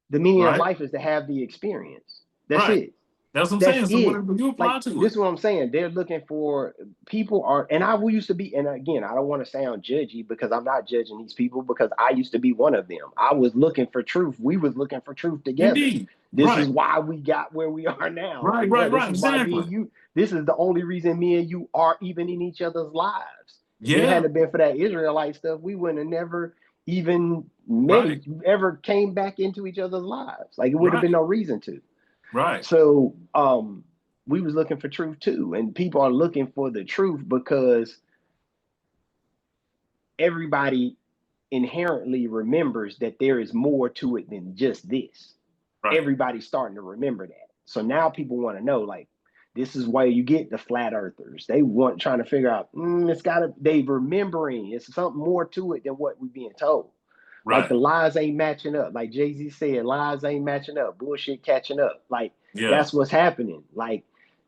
the meaning of right? life is to have the experience. That's Right. it. That's what I'm That's saying. So it. whatever you Like apply to this it, is what I'm saying. They're looking for people are, and I used to be, and again, I don't want to sound judgy because I'm not judging these people because I used to be one of them. I was looking for truth. We was looking for truth together. indeed. This is Right. why we got where we are now. Right. Like, bro, Right. this Right. is why me Exactly. and you. This is the only reason me and you are even in each other's lives. If it Yeah. hadn't been for that Israelite stuff, we wouldn't have never even met, Right. ever came back into each other's lives. Like it would have been Right. no reason to. Right. So we was looking for truth too, and people are looking for the truth because everybody inherently remembers that there is more to it than just this. Right. Everybody's starting to remember that. So now people want to know, like, this is why you get the flat earthers. They want trying to figure out, it's gotta they remembering it's something more to it than what we're being told. Like the Right. lies ain't matching up. Like Jay-Z said, lies ain't matching up. Bullshit catching up. Like Yeah. that's what's happening. Like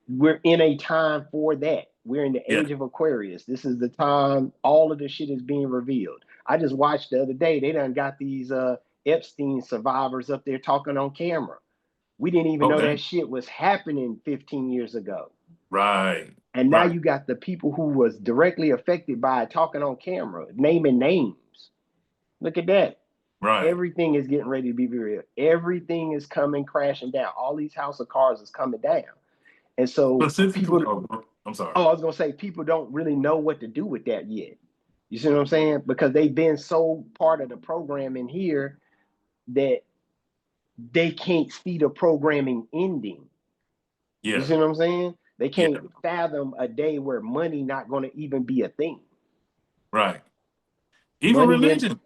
we're in a time for that. We're in the Yeah. age of Aquarius. This is the time all of the shit is being revealed. I just watched the other day, they done got these Epstein survivors up there talking on camera. We didn't even know Okay. that shit was happening 15 years ago. Right. And now Right. you got the people who was directly affected by it talking on camera, naming names. Look at that. Right. Everything is getting ready to be real. Everything is coming crashing down. All these house of cards is coming down. And so Specifically. people, Oh, I'm sorry. I was gonna say people don't really know what to do with that yet. You see what I'm saying? Because they've been so part of the programming here that they can't see the programming ending. You Yeah. see what I'm saying? They Yeah. can't fathom a day where money not going to even be a thing. Right. Even Money didn't. religion.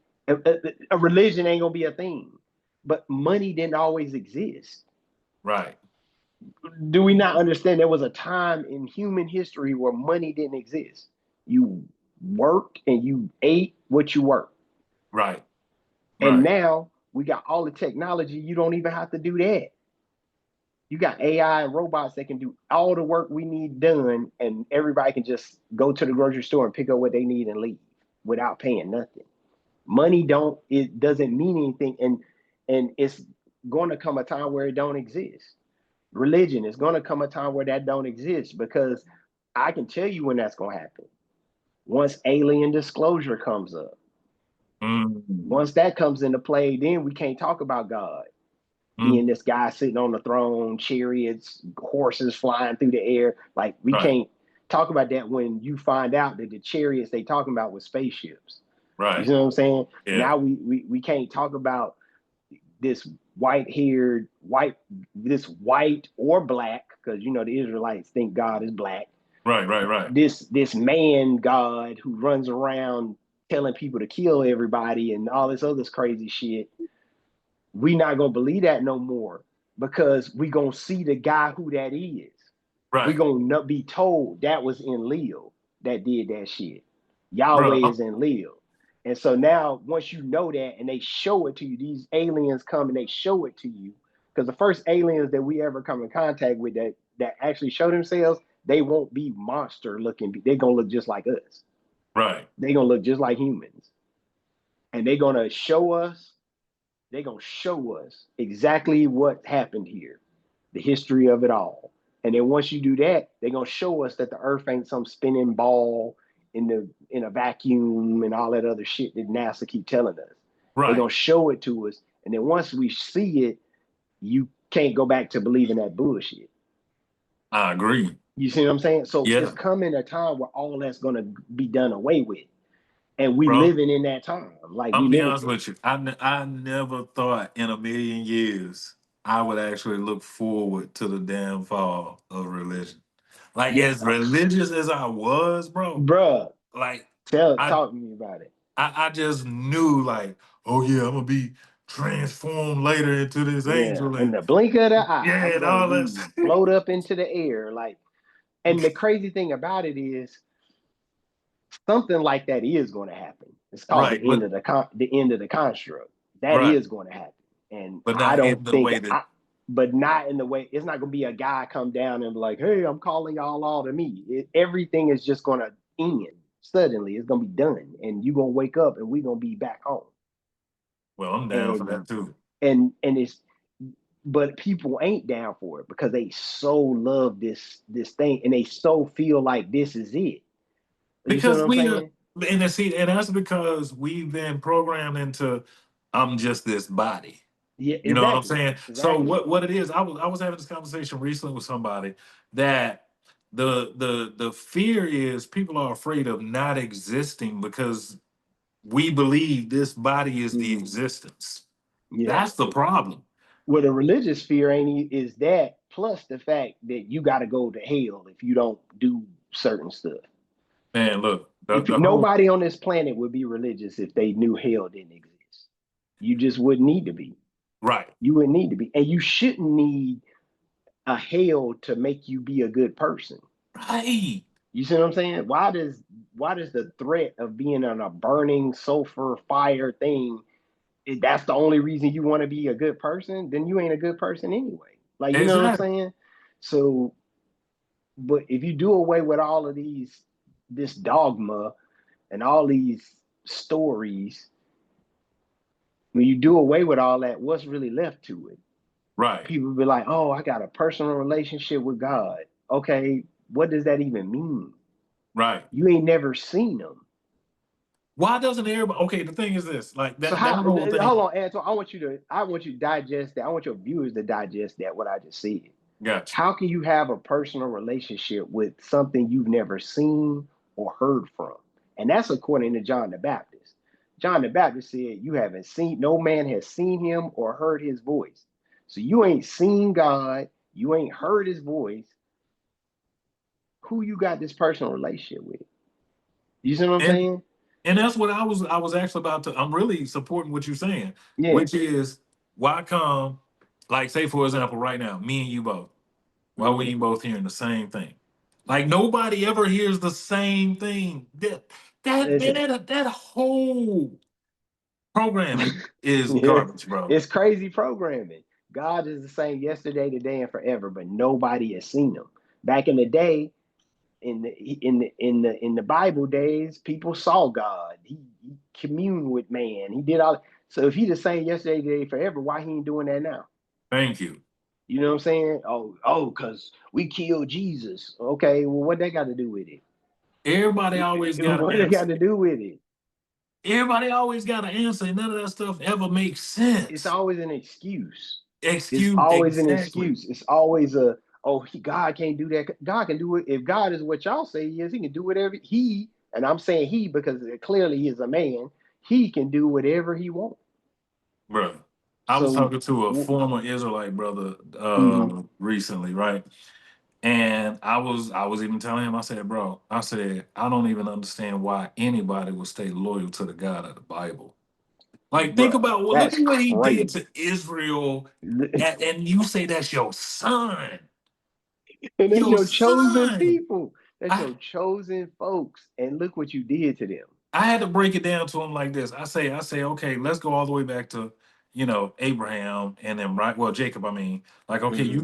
A religion ain't gonna be a thing, but money didn't always exist. Right. Do we not understand there was a time in human history where money didn't exist? You worked and you ate what you worked. Right. And Right. now we got all the technology, you don't even have to do that. You got AI and robots that can do all the work we need done, and everybody can just go to the grocery store and pick up what they need and leave without paying nothing. Money it doesn't mean anything, and it's going to come a time where it don't exist. Religion is going to come a time where that don't exist, because I can tell you when that's going to happen. Once alien disclosure comes up, Mm, once that comes into play, then we can't talk about God mm, being this guy sitting on the throne, chariots, horses flying through the air. Like, we right, can't talk about that when you find out that the chariots they talking about was spaceships. You right. see what I'm saying? Yeah, Now we can't talk about this this white or black, because the Israelites think God is black. right, right, right, This man God who runs around telling people to kill everybody and all this other crazy shit. We not gonna believe that no more, because we gonna see the guy who that is. We right, gonna be told that was in Leo that did that shit. Yahweh bro. is in Leo. And so now, once you know that and they show it to you, these aliens come and they show it to you. Because the first aliens that we ever come in contact with that actually show themselves, they won't be monster looking. They're gonna look just like us. Right, They're gonna look just like humans. And they're gonna show us exactly what happened here, the history of it all. And then once you do that, they're gonna show us that the earth ain't some spinning ball in a vacuum and all that other shit that NASA keep telling us. They're right. gonna show it to us. And then once we see it, you can't go back to believing that bullshit. I agree. You see what I'm saying? So it's Yeah, coming a time where all that's gonna be done away with. And we bro. living in that time. Like, I'm we gonna be living honest with you. I never thought in a million years I would actually look forward to the damn fall of religion. Like yeah, as religious as I was, bro. bruh. Like I Talk to me about it. I just knew like, oh yeah, I'm gonna be transformed later into this Yeah, angel in and the blink of the eye, yeah, I'm and gonna all be that. float up into the air. Like, and the crazy thing about it is, something like that is going to happen. It's called Right, but the end of the construct. That right, is going to happen, and but I not don't in the think way that but not in the way. It's not going to be a guy come down and be like, "Hey, I'm calling y'all all to me." Everything is just going to end suddenly. It's going to be done, and you're going to wake up, and we're going to be back home. well, I'm down for And that too. it's but people ain't down for it because they so love this thing, and they so feel like this is it. You see what Because I'm we are, saying? and that's because we've been programmed into I'm just this body. Yeah, You know what I'm exactly, saying? So exactly. what it is, I was having this conversation recently with somebody that the fear is people are afraid of not existing because we believe this body is the Mm, existence. yeah. That's the problem. Well, the religious fear is that, plus the fact that you got to go to hell if you don't do certain stuff. Man, look, If the whole nobody on this planet would be religious if they knew hell didn't exist, you just wouldn't need to be. right, You wouldn't need to be, and you shouldn't need a hell to make you be a good person. right. You see what I'm saying? Why does the threat of being on a burning sulfur fire thing, if that's the only reason you want to be a good person, then you ain't a good person anyway. Like, you know what I'm Exactly. saying? So, but if you do away with all of this dogma and all these stories, when you do away with all that, what's really left to it? Right, People be like, "Oh, I got a personal relationship with God." Okay, what does that even mean? right. You ain't never seen him. Why doesn't everybody? Okay, the thing is this, like So that how? whole Hold thing. on, Antoine. I want you to digest that. I want your viewers to digest that. What I just said. Gotcha. How can you have a personal relationship with something you've never seen or heard from? And that's according to John the Baptist. John the Baptist said, "You haven't seen. No man has seen him or heard his voice." So you ain't seen God. You ain't heard his voice. Who you got this personal relationship with? You see what I'm And saying? and that's what I was actually about to. I'm really supporting what you're saying, Yeah. which is why come, like say for example, right now, me and you both. Why we Mm-hmm. ain't both hearing the same thing? Like nobody ever hears the same thing. Listen, That whole programming is yeah, garbage, bro. it's crazy programming. God is the same yesterday, today, and forever, but nobody has seen him. Back in the day, in the Bible days, people saw God. He commune with man. He did all. So if he the same yesterday, today, forever, why he ain't doing that now? Thank you. You know what I'm saying? Because we killed Jesus. Okay, well, what that got to do with it? Everybody always got What an they got answer. to do with it? Everybody always got an answer, and none of that stuff ever makes It's sense. always an excuse. It's Excuse always an exactly. excuse. It's always God can't do that. God can do it. If God is what y'all say he is, he can do whatever and I'm saying he because clearly he is a man. He can do whatever he wants. Bro, I was So, talking to a former Israelite brother mm-hmm, recently, right? And I was even telling him, I said, bro, I said, I don't even understand why anybody would stay loyal to the God of the Bible. Like, think bruh, about, well, look that's at what he did crazy. to Israel, and you say that's your son. And that's Your your chosen son. people. That's I your chosen folks. And look what you did to them. I had to break it down to him like this. I say, okay, let's go all the way back to, Abraham and then right, well, Jacob, I mean, like, okay, Mm-hmm, you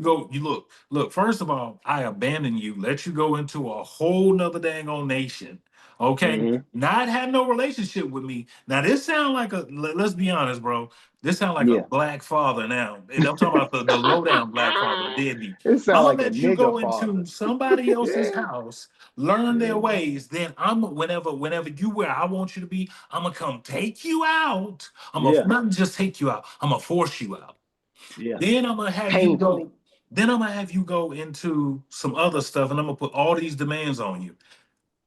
look, first of all, I abandoned you, let you go into a whole nother dang old nation. Okay. mm-hmm. Not had no relationship with me. Now this sound like let's be honest, bro. This sound like a Yeah. black father now. And I'm talking about the low down black father, the deadbeat. It I'm sounds gonna like a let you nigga go father. into somebody else's house, learn their Yeah. ways. Then I'm whenever you where I want you to be, I'm gonna come take you out. I'm gonna Yeah. not just take you out. I'm gonna force you out. Yeah. Then I'm gonna have you Painfully. go. Then I'm gonna have you go into some other stuff, and I'm gonna put all these demands on you.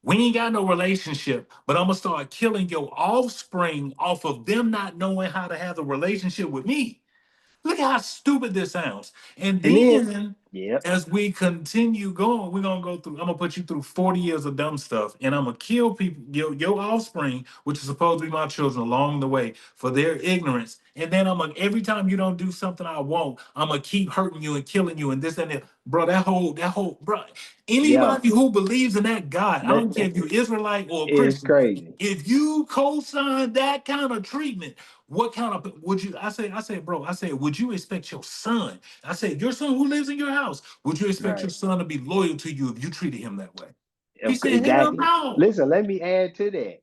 We ain't got no relationship, but I'm gonna start killing your offspring off of them not knowing how to have a relationship with me. Look how stupid this sounds. And And then, then yeah. as we continue going, we're gonna go through, I'm gonna put you through 40 years of dumb stuff, and I'm gonna kill people, your offspring, which is supposed to be my children, along the way for their ignorance. And then I'm gonna every time you don't do something I want, I'm gonna keep hurting you and killing you and this and that. Bro, that whole bro, Yeah. anybody who believes in that God, I don't care if That you're Israelite or is Christian, crazy. if you co-sign that kind of treatment, what kind of would you? I say, bro. I said, would you expect your son? I said, your son who lives in your house. Would you expect your Right. son to be loyal to you if you treated him that way? He said, hell Exactly. no. Listen, let me add to that.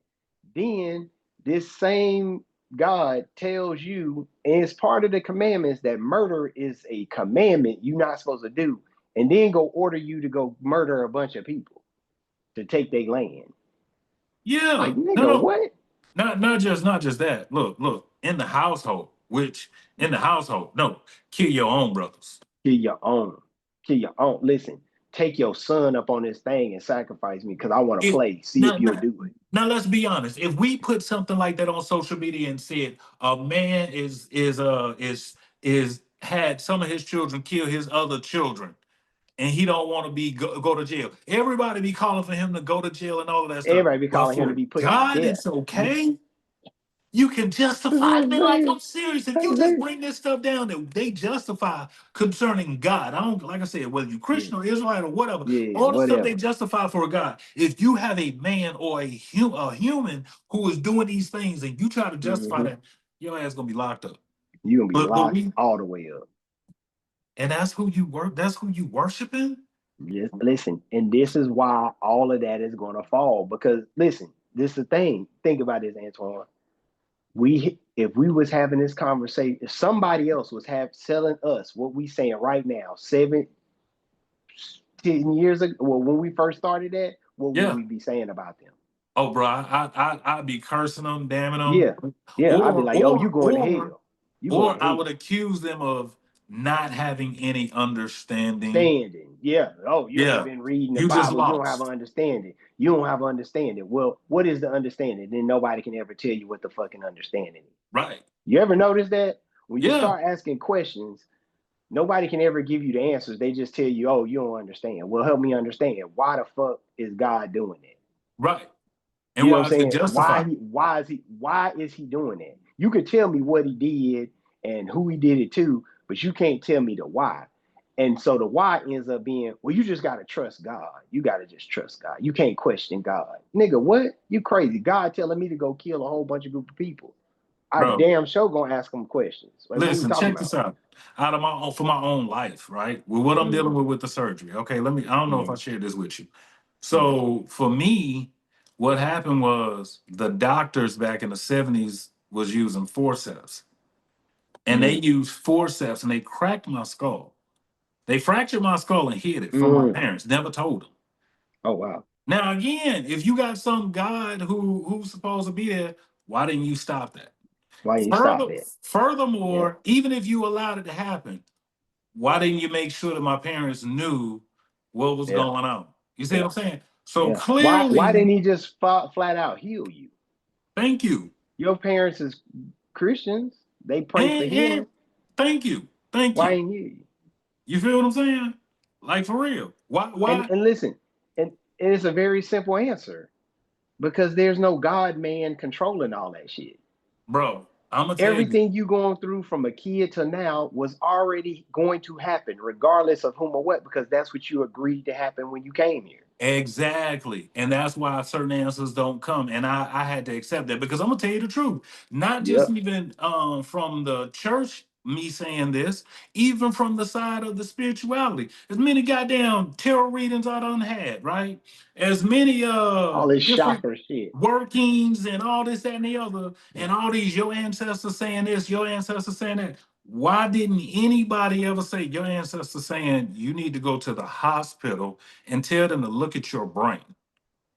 Then this same God tells you, and it's part of the commandments that murder is a commandment you're not supposed to do, and then go order you to go murder a bunch of people to take their land. Yeah, Like, no, nigga, no, what? not just that. Look. In the household, no, kill your own brothers. Kill your own. Kill your own. Listen, take your son up on this thing and sacrifice me because I want to If play. See if now, you'll now, do it. now, let's be honest. If we put something like that on social media and said a man is had some of his children kill his other children, and he don't want to go to jail. Everybody be calling for him to go to jail and all of that stuff. Everybody be But calling him to for be put to God, death. it's okay. You can That's justify. what I I'm mean, like saying. I'm serious. If That's you what just I'm bring this stuff down, that they justify concerning God. I don't like I said, whether you saying. Christian or Israelite or whatever, Yeah, yeah, all the stuff they whatever. justify for God. If you have a man or a human who is doing these things and you try to justify Hmm. that, your ass gonna be locked up. You're gonna be But locked we all the way up. and that's who you work. That's who you worshiping. Just listen, and this is why all of that is gonna fall. Because listen, this is the thing. Think about this, Antoine. We if we was having this conversation, if somebody else was selling us what we saying right now, 7, 10 years ago, well, when we first started that, what would Yeah. we be saying about them? Oh, bro, I'd be cursing them, damning Yeah, them, yeah. I'd be or like, oh, you or going to or hell. You going to or I would hell. accuse them of not having any understanding. Understanding. Yeah. Oh, you ain't Yeah, been reading the you just Bible. You don't have lost. understanding. You don't have understanding. Well, what is the understanding? Then nobody can ever tell you what the fucking understanding is. Right. You ever notice that? When you Yeah. start asking questions, nobody can ever give you the answers. They just tell you, oh, you don't understand. Well, help me understand. Why the fuck is God doing that? Right. And You know why what I'm is it saying? justified? Why is he doing that? You could tell me what he did and who he did it to, but you can't tell me the why. And so the why ends up being, well, you just gotta trust God. You gotta just trust God. You can't question God. Nigga, what? You crazy. God telling me to go kill a whole bunch of group of people. I Bro, damn sure gonna ask him questions. Like, what we listen, talking check this about? out. Out of my own for my own life, right? With what I'm dealing Mm-hmm. with the surgery. Okay, I don't know if I Mm-hmm. shared this with you. Mm-hmm. So for me, What happened was the doctors back in the 70s was using forceps, and they Mm, used forceps and they cracked my skull. They fractured my skull and hid it from my mm. parents. Never told them. Oh wow. Now again, if you got some God who's supposed to be there, why didn't you stop that? Why you stop Further, it? Yeah. furthermore, even if you allowed it to happen, why didn't you make sure that my parents knew what was Yeah. going on? You see Yeah. what I'm saying? So Yeah. Why clearly, didn't he just flat out heal you? thank you. Your parents is Christians. They pray for And healing. thank you. Thank Why you. ain't you? You feel what I'm saying? Like for real. Why, And listen, and it's a very simple answer because there's no God man controlling all that shit. bro? I'm gonna tell you. Everything you going through from a kid to now was already going to happen, regardless of whom or what, because that's what you agreed to happen when you came here. Exactly. And that's why certain answers don't come. And I had to accept that because I'm gonna tell you the truth. Not just Yep. even from the church, me saying this, even from the side of the spirituality. As many goddamn tarot readings I done had, right? As many All this different chakra shit. workings and all this, that, and the other, and all these your ancestors saying this, your ancestors saying that. Why didn't anybody ever say your ancestors saying you need to go to the hospital and tell them to look at your brain?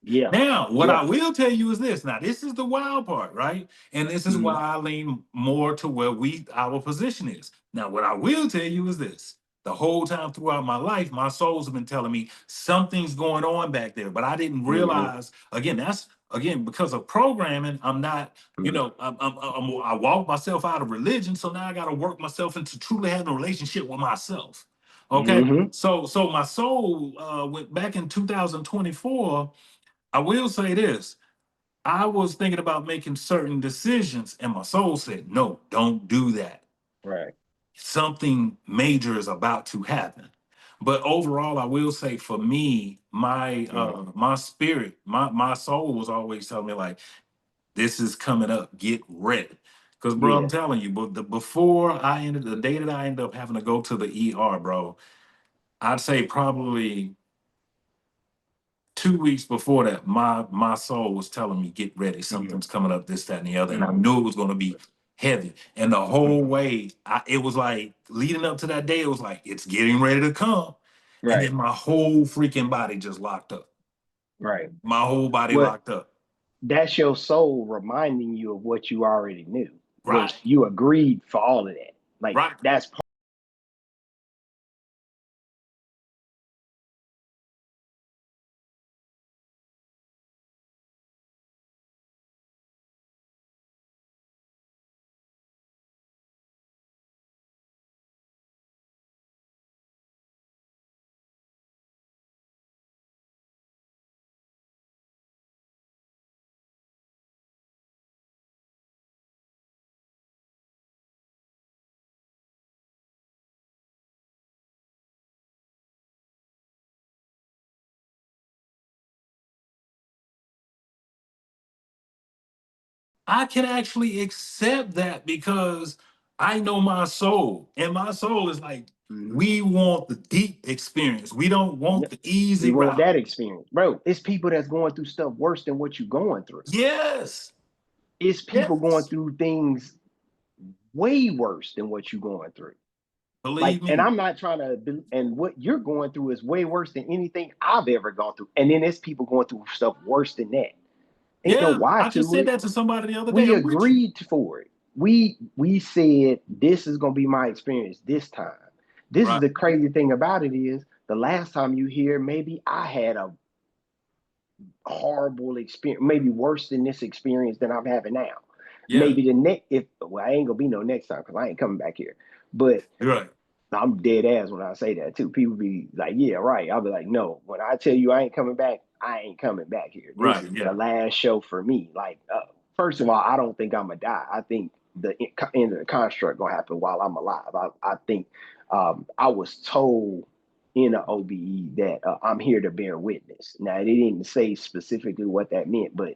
Yeah. Now, what I Yeah. will tell you is this. Now, this is the wild part, right? And this is why Mm-hmm. I lean more to where our position is. Now, what I will tell you is this. The whole time throughout my life, my souls have been telling me something's going on back there, but I didn't Mm-hmm. realize. Again, that's again because of programming. I'm not, I walk myself out of religion, so now I got to work myself into truly having a relationship with myself. Okay, Mm-hmm. so my soul went back in 2024. I will say this. I was thinking about making certain decisions, and my soul said, no, don't do that. Right. Something major is about to happen. But overall, I will say for me, Mm-hmm. my spirit, my soul was always telling me, like, this is coming up, get ready. Because, bro, I'm Yeah. telling you, but before I ended the day that I ended up having to go to the ER, bro, I'd say probably 2 weeks before that, my soul was telling me, get ready, Mm-hmm. something's coming up, this, that, and the other. And I Mm-hmm. knew it was going to be heavy. And the whole Mm-hmm. way, it was like leading up to that day, it was like, it's getting ready to come. And Right. then my whole freaking body just locked up. Right. My whole body What locked up. that's your soul reminding you of what you already knew, Right, which you agreed for all of that. Like right. that's I can actually accept that because I know my soul. And my soul is like, mhm. we want the deep experience. We don't want Yep. the easy We want route. that experience, bro. It's people that's going through stuff worse than what you're going through. Yes. It's people going Yes. through things way worse than what you're going through. Like, Believe and me. I'm not trying to, and what you're going through is way worse than anything I've ever gone through. And then there's people going through stuff worse than that. Ain't no Yeah. why I just to said it. that to somebody the other day. We I'm with you. agreed for it. We said this is gonna be my experience this time. This is Right. the crazy thing about it is the last time you hear maybe I had a horrible experience, maybe worse than this experience that I'm having now. Yeah. Maybe the next if well, I ain't gonna be no next time because I ain't coming back here. But You're right. I'm dead ass when I say that too. People be like, yeah, right. I'll be like, no, when I tell you I ain't coming back, I ain't coming back here. This Right. is the Yeah. last show for me. Like, first of all, I don't think I'm gonna die. I think the end of the construct gonna happen while I'm alive. I think I was told in an OBE that I'm here to bear witness. Now, it didn't say specifically what that meant, but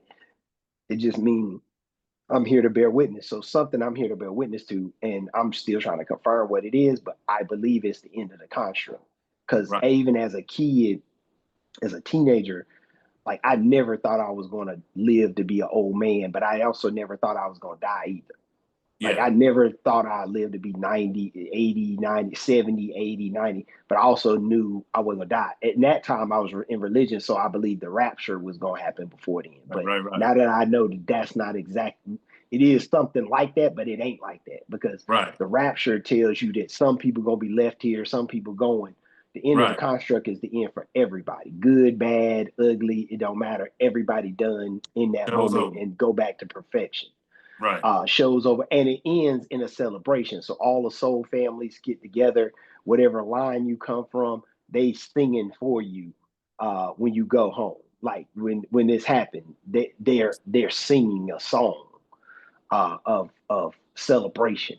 it just means I'm here to bear witness. So something I'm here to bear witness to, and I'm still trying to confirm what it is, but I believe it's the end of the construct. Because Right. even as a kid, as a teenager, Like I never thought I was going to live to be an old man, but I also never thought I was going to die either. Like Yeah. I never thought I'd live to be 90, 80, 90, 70, 80, 90. But I also knew I wasn't gonna die. At that time I was in religion, so I believed the rapture was gonna happen before then. Right. But Right. Right. now that I know that that's not exactly, it is something like that, but it ain't like that because Right. the rapture tells you that some people gonna be left here, some people going. The end of the Right. construct is the end for everybody. Good, bad, ugly, it don't matter. Everybody done in that Show's moment over. and go back to perfection. Right. Shows over, and it ends in a celebration. So all the soul families get together, whatever line you come from, they singing for you when you go home. Like when this happened, they're singing a song of celebration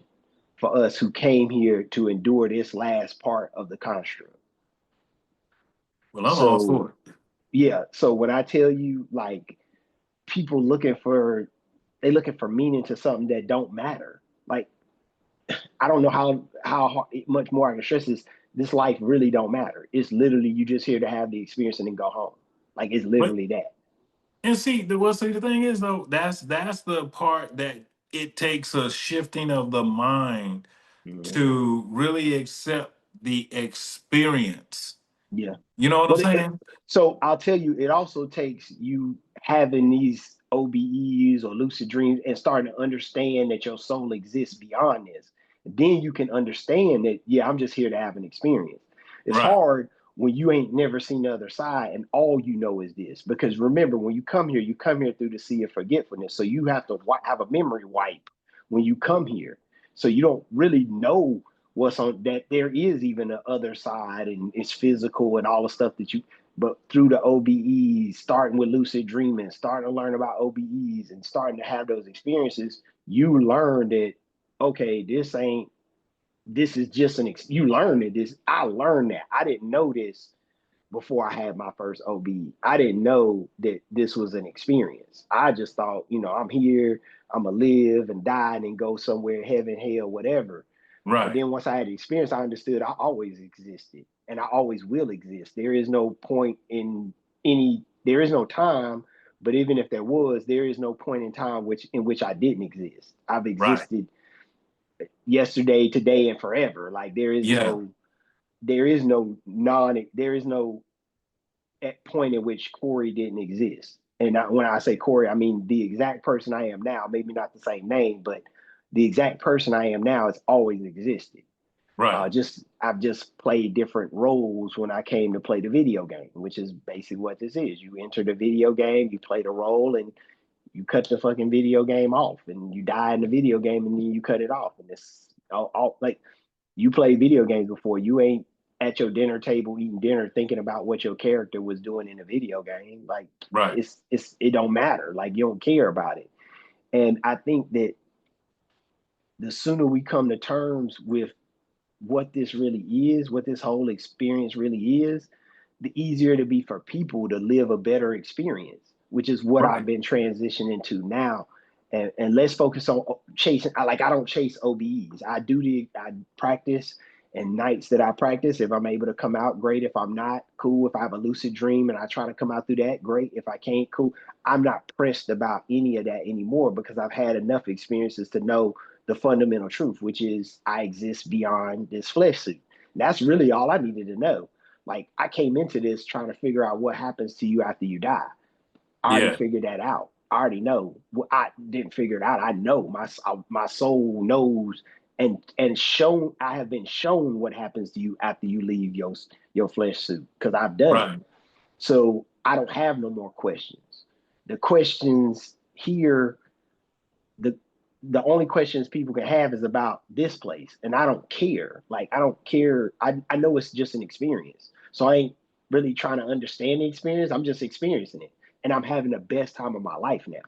for us who came here to endure this last part of the construct. Well, I'm all So for it. yeah, so when I tell you like people looking for meaning to something that don't matter. Like I don't know how much more I can stress this life really don't matter. It's literally you just here to have the experience and then go home. Like it's But literally that. and see the thing is though, that's the part that it takes a shifting of the mind Mhm. to really accept the experience. Yeah. You know what I'm Well, saying? so I'll tell you, it also takes you having these OBEs or lucid dreams and starting to understand that your soul exists beyond this. Then you can understand that, yeah, I'm just here to have an experience. It's Right. hard when you ain't never seen the other side and all you know is this. Because remember, when you come here through the sea of forgetfulness. So you have to have a memory wipe when you come here. So you don't really know what's on that there is even the other side and it's physical and all the stuff that you but through the OBEs, starting with lucid dreaming, starting to learn about OBEs and starting to have those experiences, you learn that okay, this is just you learn that this I learned that. I didn't know this before I had my first OB. I didn't know that this was an experience. I just thought, I'm here, I'm gonna live and die and then go somewhere, heaven, hell, whatever. But Right. then once I had the experience, I understood I always existed and I always will exist. There is no point in there is no time, but even if there was, there is no point in time in which I didn't exist. I've Right. existed yesterday, today, and forever. Like Yeah. there is no at point at which Corey didn't exist. And when I say Corey, I mean the exact person I am now, maybe not the same name, but the exact person I am now has always existed. Right. Just I've just played different roles when I came to play the video game, which is basically what this is. You enter the video game, you play the role, and you cut the fucking video game off, and you die in the video game, and then you cut it off, and it's all like you play video games before. You ain't at your dinner table eating dinner thinking about what your character was doing in a video game. Like Right. it don't matter. Like you don't care about it. And I think that the sooner we come to terms with what this really is, what this whole experience really is, the easier it'll be for people to live a better experience, which is what I've Right. been transitioning to now. And let's focus on chasing. I don't chase OBEs. I practice and nights that I practice. If I'm able to come out, great. If I'm not, cool. If I have a lucid dream and I try to come out through that, great. If I can't, cool. I'm not pressed about any of that anymore because I've had enough experiences to know the fundamental truth, which is I exist beyond this flesh suit. That's really all I needed to know. Like I came into this trying to figure out what happens to you after you die. I already Yeah. figured that out. I already know. Well, I didn't figure it out. I know my soul knows and shown. I have been shown what happens to you after you leave your flesh suit because I've done it. Right. So I don't have no more questions. The questions here, the the only questions people can have is about this place, and I don't care. Like I don't care. I know it's just an experience, so I ain't really trying to understand the experience. I'm just experiencing it, and I'm having the best time of my life now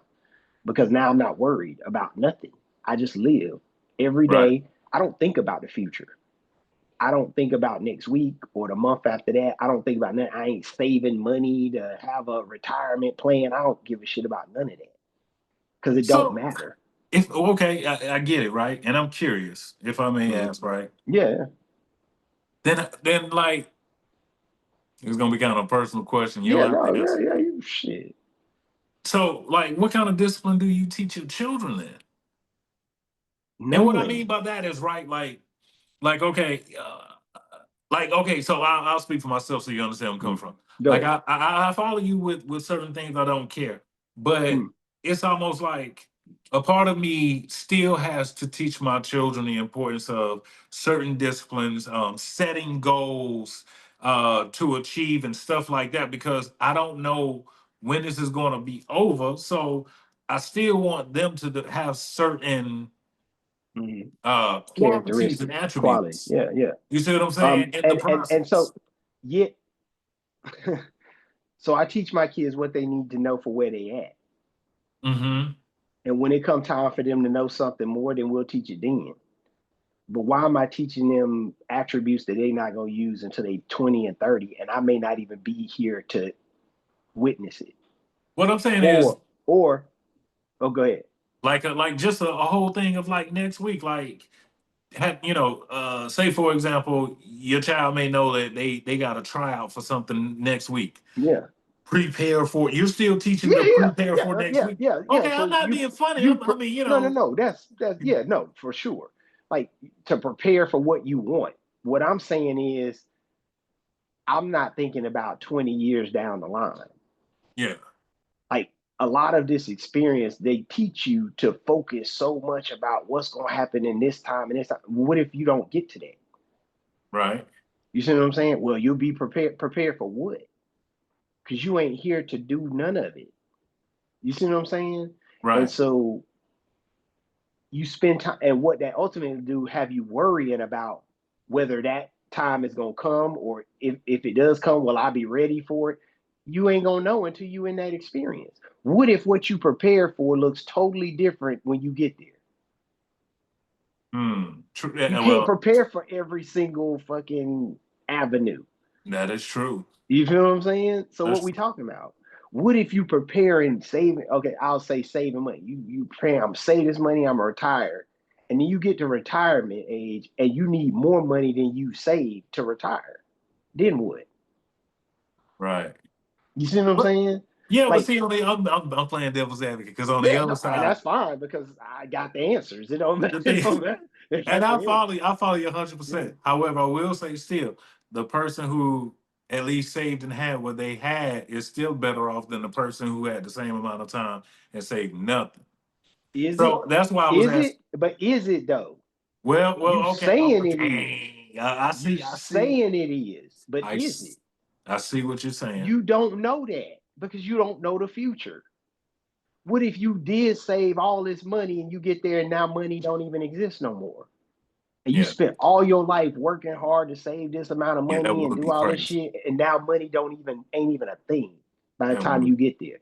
because now I'm not worried about nothing. I just live every Right. day. I don't think about the future. I don't think about next week or the month after that. I don't think about that. I ain't saving money to have a retirement plan. I don't give a shit about none of that because it don't So matter. if okay, I get it, right? And I'm curious, if I may Mhm. ask, right? Yeah, Then like it's gonna be kind of a personal question. You yeah, don't have no, to yeah, answer. yeah. Shit. So, like, what kind of discipline do you teach your children then? And what I None. mean by that is right, like okay, okay. So I'll speak for myself so you understand where I'm coming Mm. from. Go Like ahead. I follow you with certain things I don't care, but Mm. it's almost like a part of me still has to teach my children the importance of certain disciplines, setting goals to achieve and stuff like that because I don't know when this is going to be over. So I still want them to have certain Mm. qualities and Characteristics, quality. attributes. Yeah, yeah. You see what I'm saying? In the And process. so, yeah. So I teach my kids what they need to know for where they at. Mm-hmm. And when it come time for them to know something more, then we'll teach it then. But why am I teaching them attributes that they're not going to use until they 20 and 30, and I may not even be here to witness it? What I'm saying is Or, oh, go ahead. like just a whole thing of like next week, like say for example, your child may know that they got a tryout for something next week. Yeah. Prepare for it. You're still teaching Yeah, to yeah, prepare yeah, for next yeah, week. yeah, yeah. Okay, I'm So not being funny. you, I mean, no, no, no. That's, yeah, no, for sure. Like to prepare for what you want. What I'm saying is, I'm not thinking about 20 years down the line. yeah, Like a lot of this experience, they teach you to focus so much about what's going to happen in this time and this time. What if you don't get to that? right, You see what I'm saying? Well, you'll be prepared. Prepared for what? Because you ain't here to do none of it. You see what I'm saying? And right, so you spend time, and what that ultimately do have you worrying about whether that time is gonna come, or if it does come, will I be ready for it? You ain't gonna know until you in that experience. What if what you prepare for looks totally different when you get there? True. You can't Well, prepare for every single fucking avenue. that is true. You feel what I'm saying? So what That's we true. talking about? What if you prepare and saving? Okay, I'll say saving money. You prepare. I'm save this money. I'm retired, and then you get to retirement age, and you need more money than you saved to retire. Then what? Right. You see what I'm saying? Yeah, but Like, see, I'm playing devil's advocate because on the yeah, other no, and side, that's fine because I got the answers. It don't matter. the It thing, don't matter. I and got the answers. I follow you Yeah. 100%. However, I will say still, the person who at least saved and had what they had is still better off than the person who had the same amount of time and saved nothing. Is it? So that's why I was Is asking. it? But is it though? Well, You okay, saying it is. okay. You I see, saying it is. But I, is it? s- I see what you're saying. You don't know that because you don't know the future. What if you did save all this money and you get there and now money don't even exist no more? And you Yeah, spent all your life working hard to save this amount of yeah, that money and would do be all this crazy. shit, and now money don't even ain't even a thing by the That time would, you get there.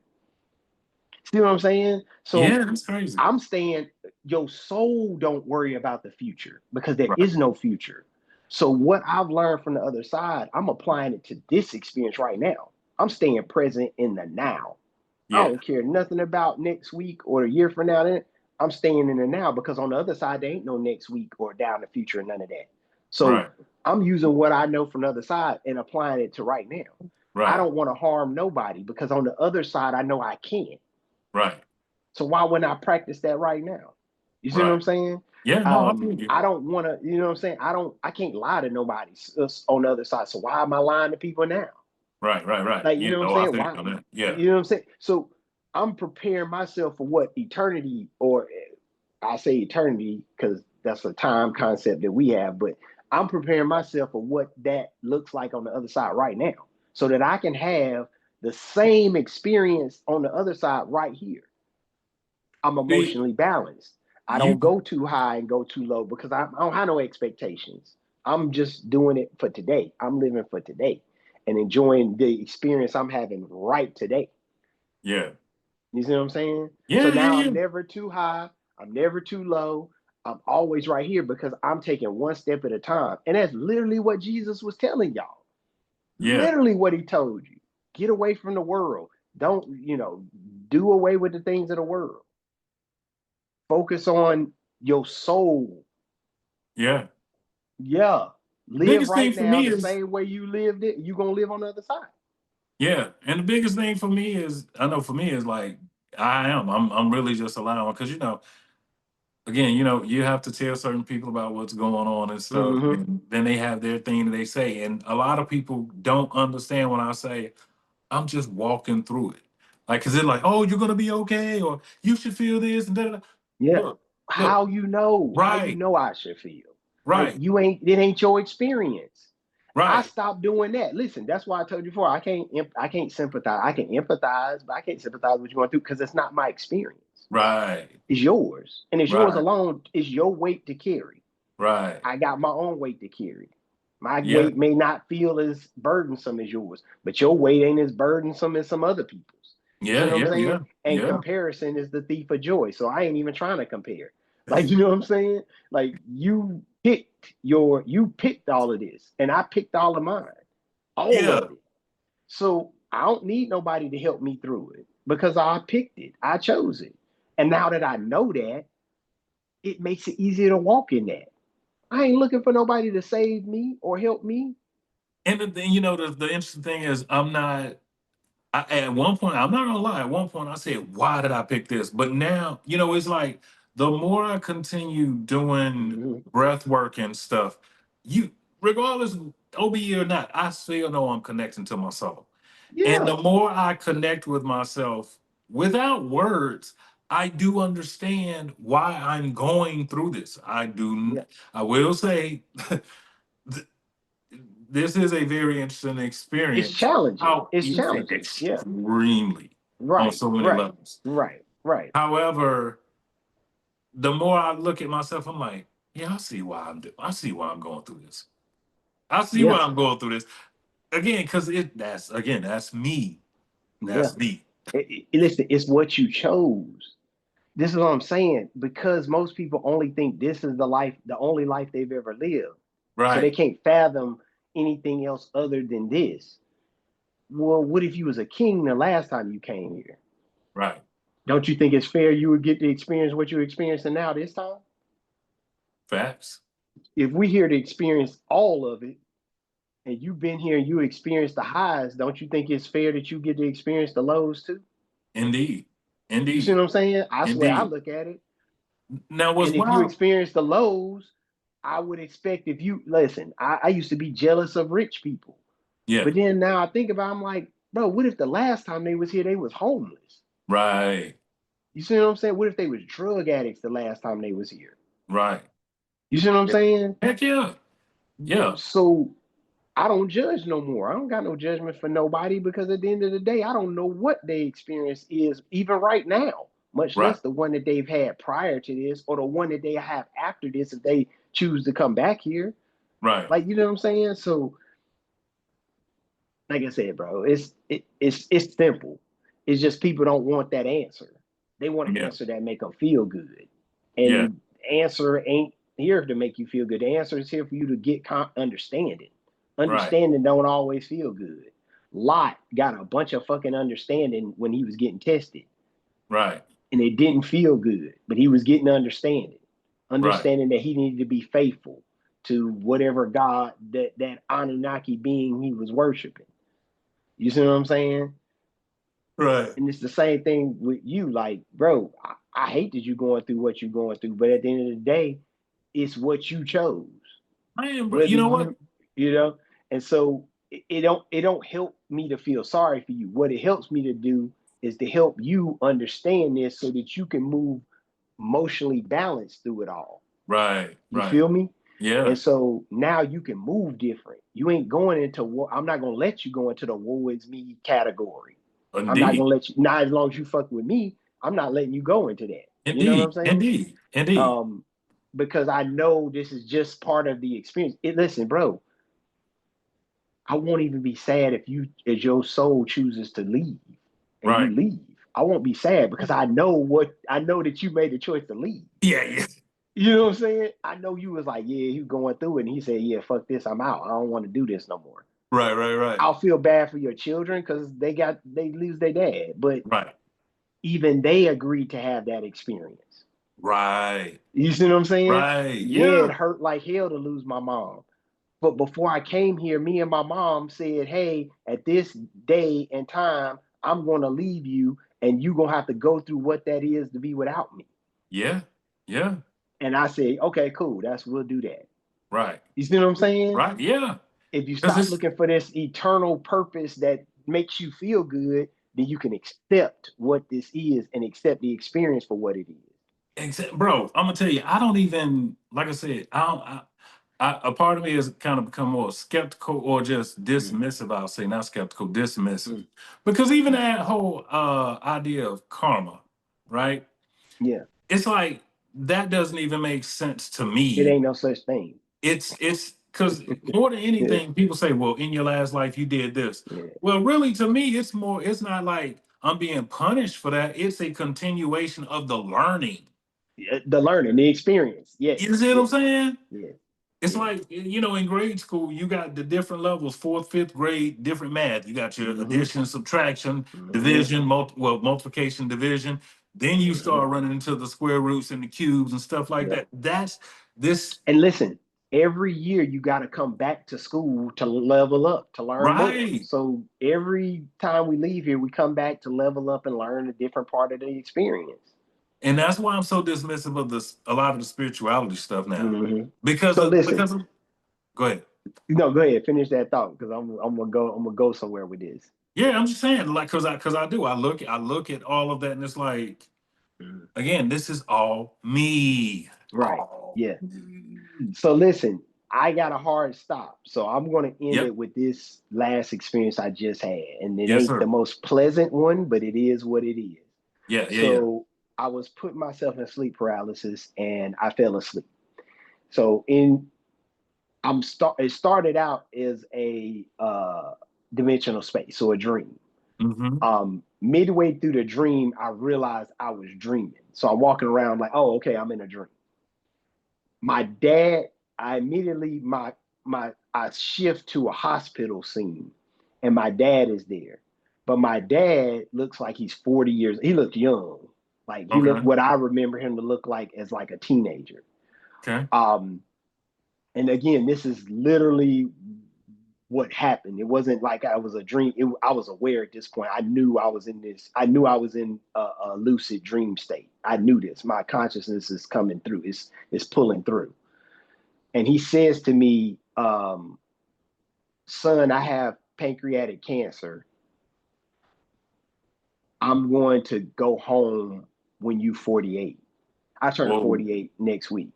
See what I'm saying? So yeah, that's crazy. I'm saying your soul don't worry about the future because there Right. is no future. So what I've learned from the other side, I'm applying it to this experience right now. I'm staying present in the now. I Yeah. don't care nothing about next week or a year from now. I'm staying in the now because on the other side, there ain't no next week or down the future and none of that. So Right. I'm using what I know from the other side and applying it to right now. I Right. don't want to harm nobody because on the other side, I know I can. Right. So why wouldn't I practice that right now? You see what I'm Right. saying? Yeah. No, I feel you. I don't want to, you know what I'm saying? I can't lie to nobody on the other side. So why am I lying to people now? Right. Right. Right. Like, you Yeah. know what I'm No, I saying? feel you Why? on that. Yeah. You know what I'm saying? So I'm preparing myself for what eternity, or I say eternity because that's a time concept that we have, but I'm preparing myself for what that looks like on the other side right now so that I can have the same experience on the other side right here. I'm See, emotionally balanced. I you. don't go too high and go too low because I don't have no expectations. I'm just doing it for today. I'm living for today and enjoying the experience I'm having right today. Yeah. You see what I'm saying? So Yeah. Yeah. now I'm Yeah. never too high. I'm never too low. I'm always right here because I'm taking one step at a time. And that's literally what Jesus was telling y'all. Yeah. Literally what he told you. Get away from the world. Don't, do away with the things of the world. Focus on your soul. Yeah. Yeah. Live Biggest thing right for now me the is same way you lived it. You're going to live on the other side. Yeah, and the biggest thing for me is, I know for me is like I'm really just allowing, because again, you have to tell certain people about what's going on and stuff, Hmm. and then they have their thing that they say, and a lot of people don't understand when I say I'm just walking through it, like, because they're like, oh, you're gonna be okay, or you should feel this and that. Yeah. Look, look, How you know? How you right, know I should feel? Like right, you ain't. It ain't your experience. I right, stopped doing that. Listen, that's why I told you before. I can't sympathize. I can empathize, but I can't sympathize with what you're going through because it's not my experience. right, It's yours, and it's yours right, alone. It's your weight to carry. right. I got my own weight to carry. My Yeah, weight may not feel as burdensome as yours, but your weight ain't as burdensome as some other people's. You see yeah, what I'm yeah, saying? yeah, And yeah. comparison is the thief of joy. So I ain't even trying to compare. Like, you know what I'm saying? Like you picked all of this, and I picked all of mine, all Yeah. of it. So I don't need nobody to help me through it because I picked it. I chose it. And now that I know that, it makes it easier to walk in that. I ain't looking for nobody to save me or help me. And the thing, the interesting thing is, at one point, I'm not gonna lie, at one point I said, why did I pick this? But now, it's like the more I continue doing Mhm. breath work and stuff, you, regardless, OBE or not, I still know I'm connecting to my soul. And Yeah, the more I connect with myself without words, I do understand why I'm going through this. yeah. I will say, this is a very interesting It's experience. challenging. How It's it's challenging. Yeah. extremely on Right. so many Right. levels. Right. Right. However, the more I look at myself, I'm like, yeah, I see why I'm going through this. I see why Yeah. I'm going through this. Again, because that's me. Yeah. That's me. Listen, it's what you chose. This is what I'm saying. Because most people only think this is the only life they've ever lived. So they Right. can't fathom anything else other than this. Well, what if you was a king the last time you came here? Right. Don't you think it's fair you would get to experience what you're experiencing now this time? Facts. If we here to experience all of it, and you've been here and you experienced the highs, don't you think it's fair that you get to experience the lows too? Indeed. You see Indeed. what I'm saying? I swear I Indeed. look at it. Now, what's And if you wild? experience the lows, I would expect if you listen, I used to be jealous of rich people. Yeah. But then now I think about it, I'm like, bro, what if the last time they was here, they was homeless? Right. You see what I'm saying? What if they was drug addicts the last time they was here? Right. You see what I'm saying? Heck yeah. Yeah. So I don't judge no more. I don't got no judgment for nobody because at the end of the day, I don't know what their experience is even right now, much Right. less the one that they've had prior to this or the one that they have after this if they choose to come back here. Right. Like, you know what I'm saying? So, like I said, bro, it's simple. It's just people don't want that answer. They want an Yeah. answer that make them feel good, Yeah. and answer ain't here to make you feel good. The answer is here for you to get understanding. Right. Understanding don't always feel good. Lot got a bunch of fucking understanding when he was getting tested, Right. and it didn't feel good, but he was getting understanding, Right. understanding that he needed to be faithful to whatever God that Anunnaki being he was worshiping. You see what I'm saying? Right. And it's the same thing with you. Like, bro, I hate that you're going through what you're going through, but at the end of the day, it's what you chose. I am, bro. You Whether know what? you know, and so it don't help me to feel sorry for you. What it helps me to do is to help you understand this so that you can move emotionally balanced through it all. Right. You Right. feel me? Yeah. And so now you can move different. You ain't going into war. I'm not gonna let you go into the woe is me category. I'm not Indeed. gonna let you. Not as long as you fuck with me. I'm not letting you go into that. You know what I'm Indeed. saying? Indeed. Indeed. Um, because I know this is just part of the experience. Listen, bro, I won't even be sad if you, as your soul chooses to leave and you Right. leave. I won't be sad because I know that you made the choice to leave. Yeah. Yeah. You know what I'm saying? I know you was like, yeah, he was going through it, and he said, yeah, fuck this, I'm out. I don't want to do this no more. Right. Right. Right. I'll feel bad for your children because they lose their dad, but Right. even they agreed to have that experience. Right. You see what I'm saying? Right. Yeah, it Yeah. hurt like hell to lose my mom, But before I came here, me and my mom said, hey, at this day and time, I'm going to leave you and you're going to have to go through what that is to be without me. Yeah. Yeah. And I said, okay, cool. We'll do that. Right. You see what I'm saying? Right. Yeah. If you Because stop it's looking for this eternal purpose that makes you feel good, then you can accept what this is and accept the experience for what it is. bro, I'm gonna tell you, I don't even like I said, I don't a part of me has kind of become more skeptical or just Mm, dismissive. I'll say not skeptical, dismissive. mm, Because even that whole idea of karma, right? yeah, It's like that doesn't even make sense to it me. ain't no such thing. It's because more than Yeah, anything, people say, well, in your last life you did this. yeah. Well, really, to me, it's not like I'm being punished for that. It's a continuation of the learning. The learning, the experience. You Yes, see what I'm yes, saying? yes, It's yes. like, in grade school, you got the different levels, fourth, fifth grade, different math. You got your Mm-hmm, addition, subtraction, mm-hmm, division, multiplication, division. Then you mm-hmm. start running into the square roots and the cubes and stuff like Yep. that. That's this, And listen, every year you got to come back to school to level up, to learn more. right. So every time we leave here, we come back to level up and learn a different part of the experience. And that's why I'm so dismissive of this, a lot of the spirituality stuff now. Mm-hmm. Because So of, listen, go ahead. no, go ahead, finish that thought because I'm gonna go somewhere with this. Yeah, I'm just saying, like, cause I do. I look at all of that and it's like, Mhm. again, this is all me. Right. All Yeah. me. So listen, I got a hard stop. So I'm going to end Yep. it with this last experience I just had. And it Yes, ain't the sir. most pleasant one, but it is what it is. Yeah, yeah, yeah. So I was putting myself in sleep paralysis and I fell asleep. So in it started out as a dimensional space, so a dream. Mm-hmm. Midway through the dream, I realized I was dreaming. So I'm walking around like, oh, okay, I'm in a dream. My dad, I immediately my I shift to a hospital scene, and my dad is there. But my dad looks like he's 40 years. He looked young. Like he looked Okay. what I remember him to look like as like a teenager. Okay. Um, and again, this is literally what happened. It wasn't like I was a dream. I was aware at this point. I knew I was in this. I knew I was in a lucid dream state. I knew this. My consciousness is coming through. It's pulling through. And he says to me, son, I have pancreatic cancer. I'm going to go home when you 48. I turn Whoa. 48 next week.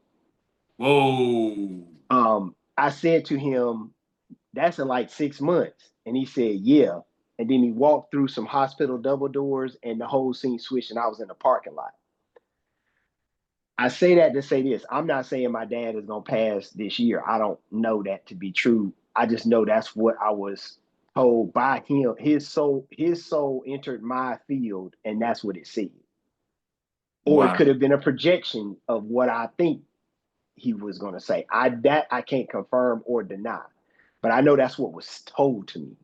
Whoa. I said to him, that's in like 6 months. And he said, yeah. And then he walked through some hospital double doors and the whole scene switched and I was in the parking lot. I say that to say this. I'm not saying my dad is going to pass this year. I don't know that to be true. I just know that's what I was told by him. His soul entered my field and that's what it said. Or it Wow. could have been a projection of what I think he was going to say. I can't confirm or deny. But I know that's what was told to me.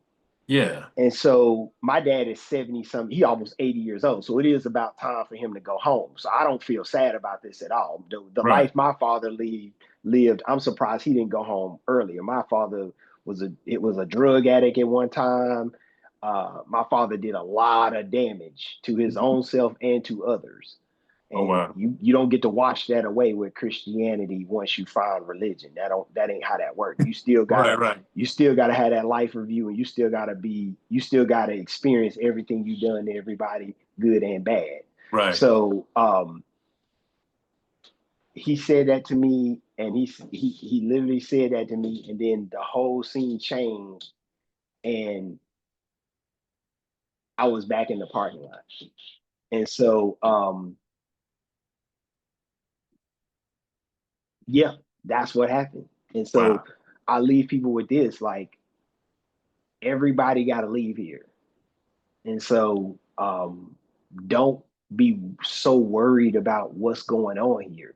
Yeah. And so my dad is 70 something, he almost 80 years old. So it is about time for him to go home. So I don't feel sad about this at all. The Right. life my father lived, I'm surprised he didn't go home earlier. My father was a drug addict at one time. My father did a lot of damage to his own self and to others. Oh And wow. you don't get to wash that away with Christianity once you find religion. That ain't how that works. Right. Right. You still gotta have that life review, and you still gotta experience everything you done to everybody, good and bad. Right. So he said that to me, and he literally said that to me, and then the whole scene changed, and I was back in the parking lot. And so yeah, that's what happened. And so Wow. I leave people with this, like everybody gotta leave here. And so don't be so worried about what's going on here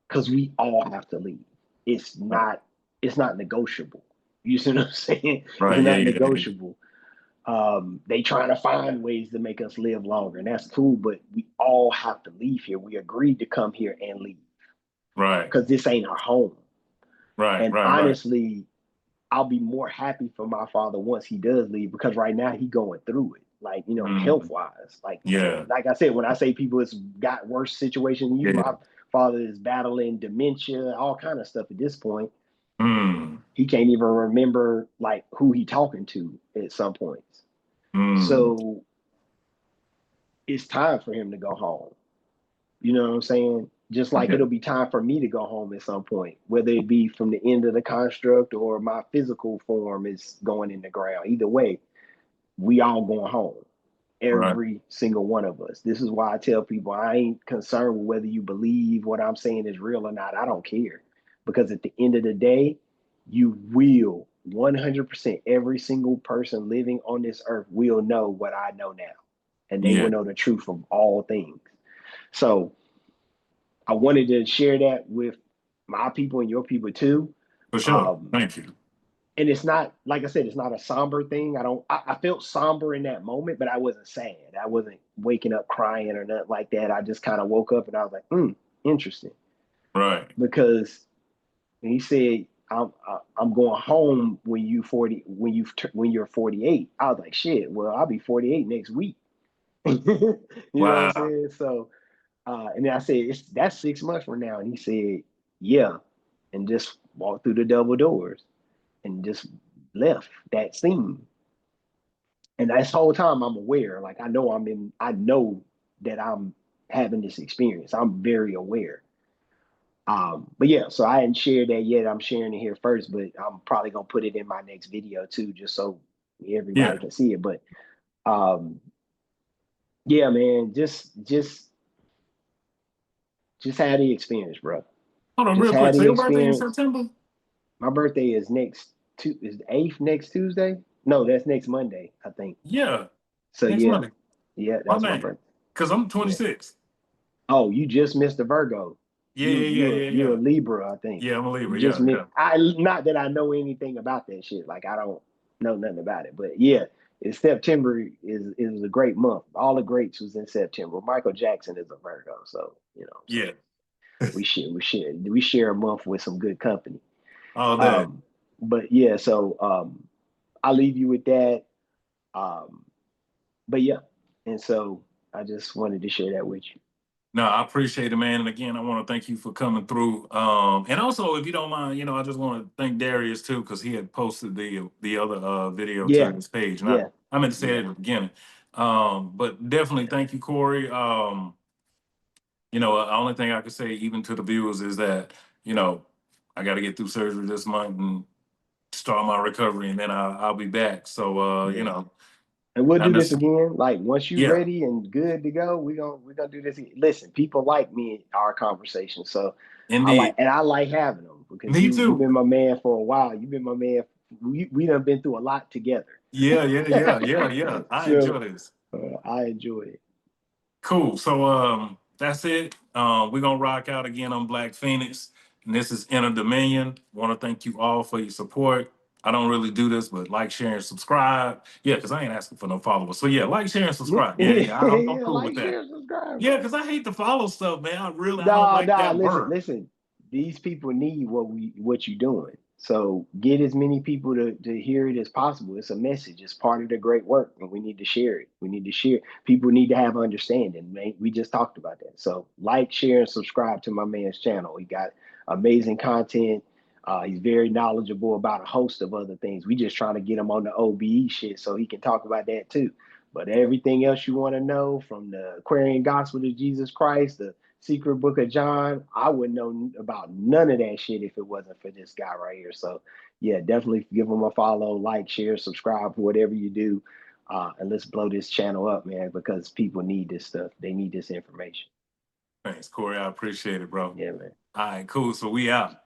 because we all have to leave. It's Right. not it's not negotiable. You see what I'm saying? It's Right. Yeah. not Yeah. Yeah. negotiable. They trying to find ways to make us live longer, and that's cool, but we all have to leave here. We agreed to come here and leave Right. because this ain't our home. Right. And Right. Right. honestly, I'll be more happy for my father once he does leave, because right now he going through it, like, health Mm. wise. Yeah. Like I said, when I say people it's got worse situation than you, Yeah. my father is battling dementia, all kind of stuff at this point. Mm. He can't even remember like who he talking to at some points. Mm. So it's time for him to go home. You know what I'm saying? Just like Yeah. it'll be time for me to go home at some point, whether it be from the end of the construct or my physical form is going in the ground. Either way, we all going home. Right. Every single one of us. This is why I tell people I ain't concerned with whether you believe what I'm saying is real or not. I don't care. Because at the end of the day, you will 100% every single person living on this earth will know what I know now. And they Yeah. will know the truth of all things. So I wanted to share that with my people and your people too. For sure. Um, Thank you. and it's not, like I said, it's not a somber thing. I felt somber in that moment, but I wasn't sad. I wasn't waking up crying or nothing like that. I just kind of woke up and I was like, interesting. Right. Because he said, I'm going home when you 40, when you're 48. I was like, shit, well, I'll be 48 next week. You know what I'm Wow. saying? So, and then I said, that's 6 months from now. And he said, yeah. And just walked through the double doors and just left that scene. And this whole time I'm aware, like I know that I'm having this experience. I'm very aware. But yeah, so I hadn't shared that yet. I'm sharing it here first, but I'm probably gonna put it in my next video too, just so everybody Yeah. can see it. But um, yeah, man, just had the experience, bro. Hold on Just real had quick. So the your birthday in experience. September? My birthday is is the 8th next Tuesday? No, that's next Monday, I think. Yeah. So Next yeah, Monday. yeah, My that's my man. birthday. Because I'm Yeah. 26. Oh, you just missed the Virgo. Yeah, yeah, yeah, yeah, You a yeah. Libra, I think. Yeah, I'm a You Libra. just Yeah, missed. yeah. I not that I know anything about that shit. Like I don't know nothing about it. But yeah, September is a great month. All the greats was in September. Michael Jackson is a Virgo, so so Yeah. we share a month with some good company. All day. Um, but yeah, so I'll leave you with that. Um, but yeah, and so I just wanted to share that with you. No, I appreciate it, man. And again, I want to thank you for coming through. And also, if you don't mind, I just want to thank Darius too, because he had posted the other video to Yeah, his page. And yeah, I meant to say yeah. it at the beginning. But definitely thank you, Corey. The only thing I could say, even to the viewers, is that, you know, I got to get through surgery this month and start my recovery, and then I'll be back. So, Yeah. And we'll not do this necessarily, again. Like once you yeah, ready and good to go, we're gonna do this again. Listen, people like me in our conversation. So indeed. I like having them because Me you've too. been my man for a while. You've been my man. We done been through a lot together. Yeah, yeah, yeah, yeah, yeah. I So enjoy this. I enjoy it. Cool. So that's it. We're gonna rock out again on Black Phoenix. And this is Inner Dominion. Want to thank you all for your support. I don't really do this, but like, share, and subscribe. Yeah, because I ain't asking for no followers. So yeah, like, share, and subscribe. Yeah, yeah. I'm Yeah, cool with like, that. share, subscribe, Yeah, bro. because I hate to follow stuff, man. I don't Nah, like nah. that Listen, word. listen. These people need what you doing. So get as many people to hear it as possible. It's a message. It's part of the great work, and we need to share it. We need to share. People need to have understanding. Man. We just talked about that. So like, share, and subscribe to my man's channel. He got amazing content. He's very knowledgeable about a host of other things. We just trying to get him on the OBE shit so he can talk about that too. But everything else you want to know, from the Aquarian Gospel to Jesus Christ, the Secret Book of John, I wouldn't know about none of that shit if it wasn't for this guy right here. So yeah, definitely give him a follow, like, share, subscribe, whatever you do. And let's blow this channel up, man, because people need this stuff. They need this information. Thanks, Corey. I appreciate it, bro. Yeah, man. All right, cool. So we out.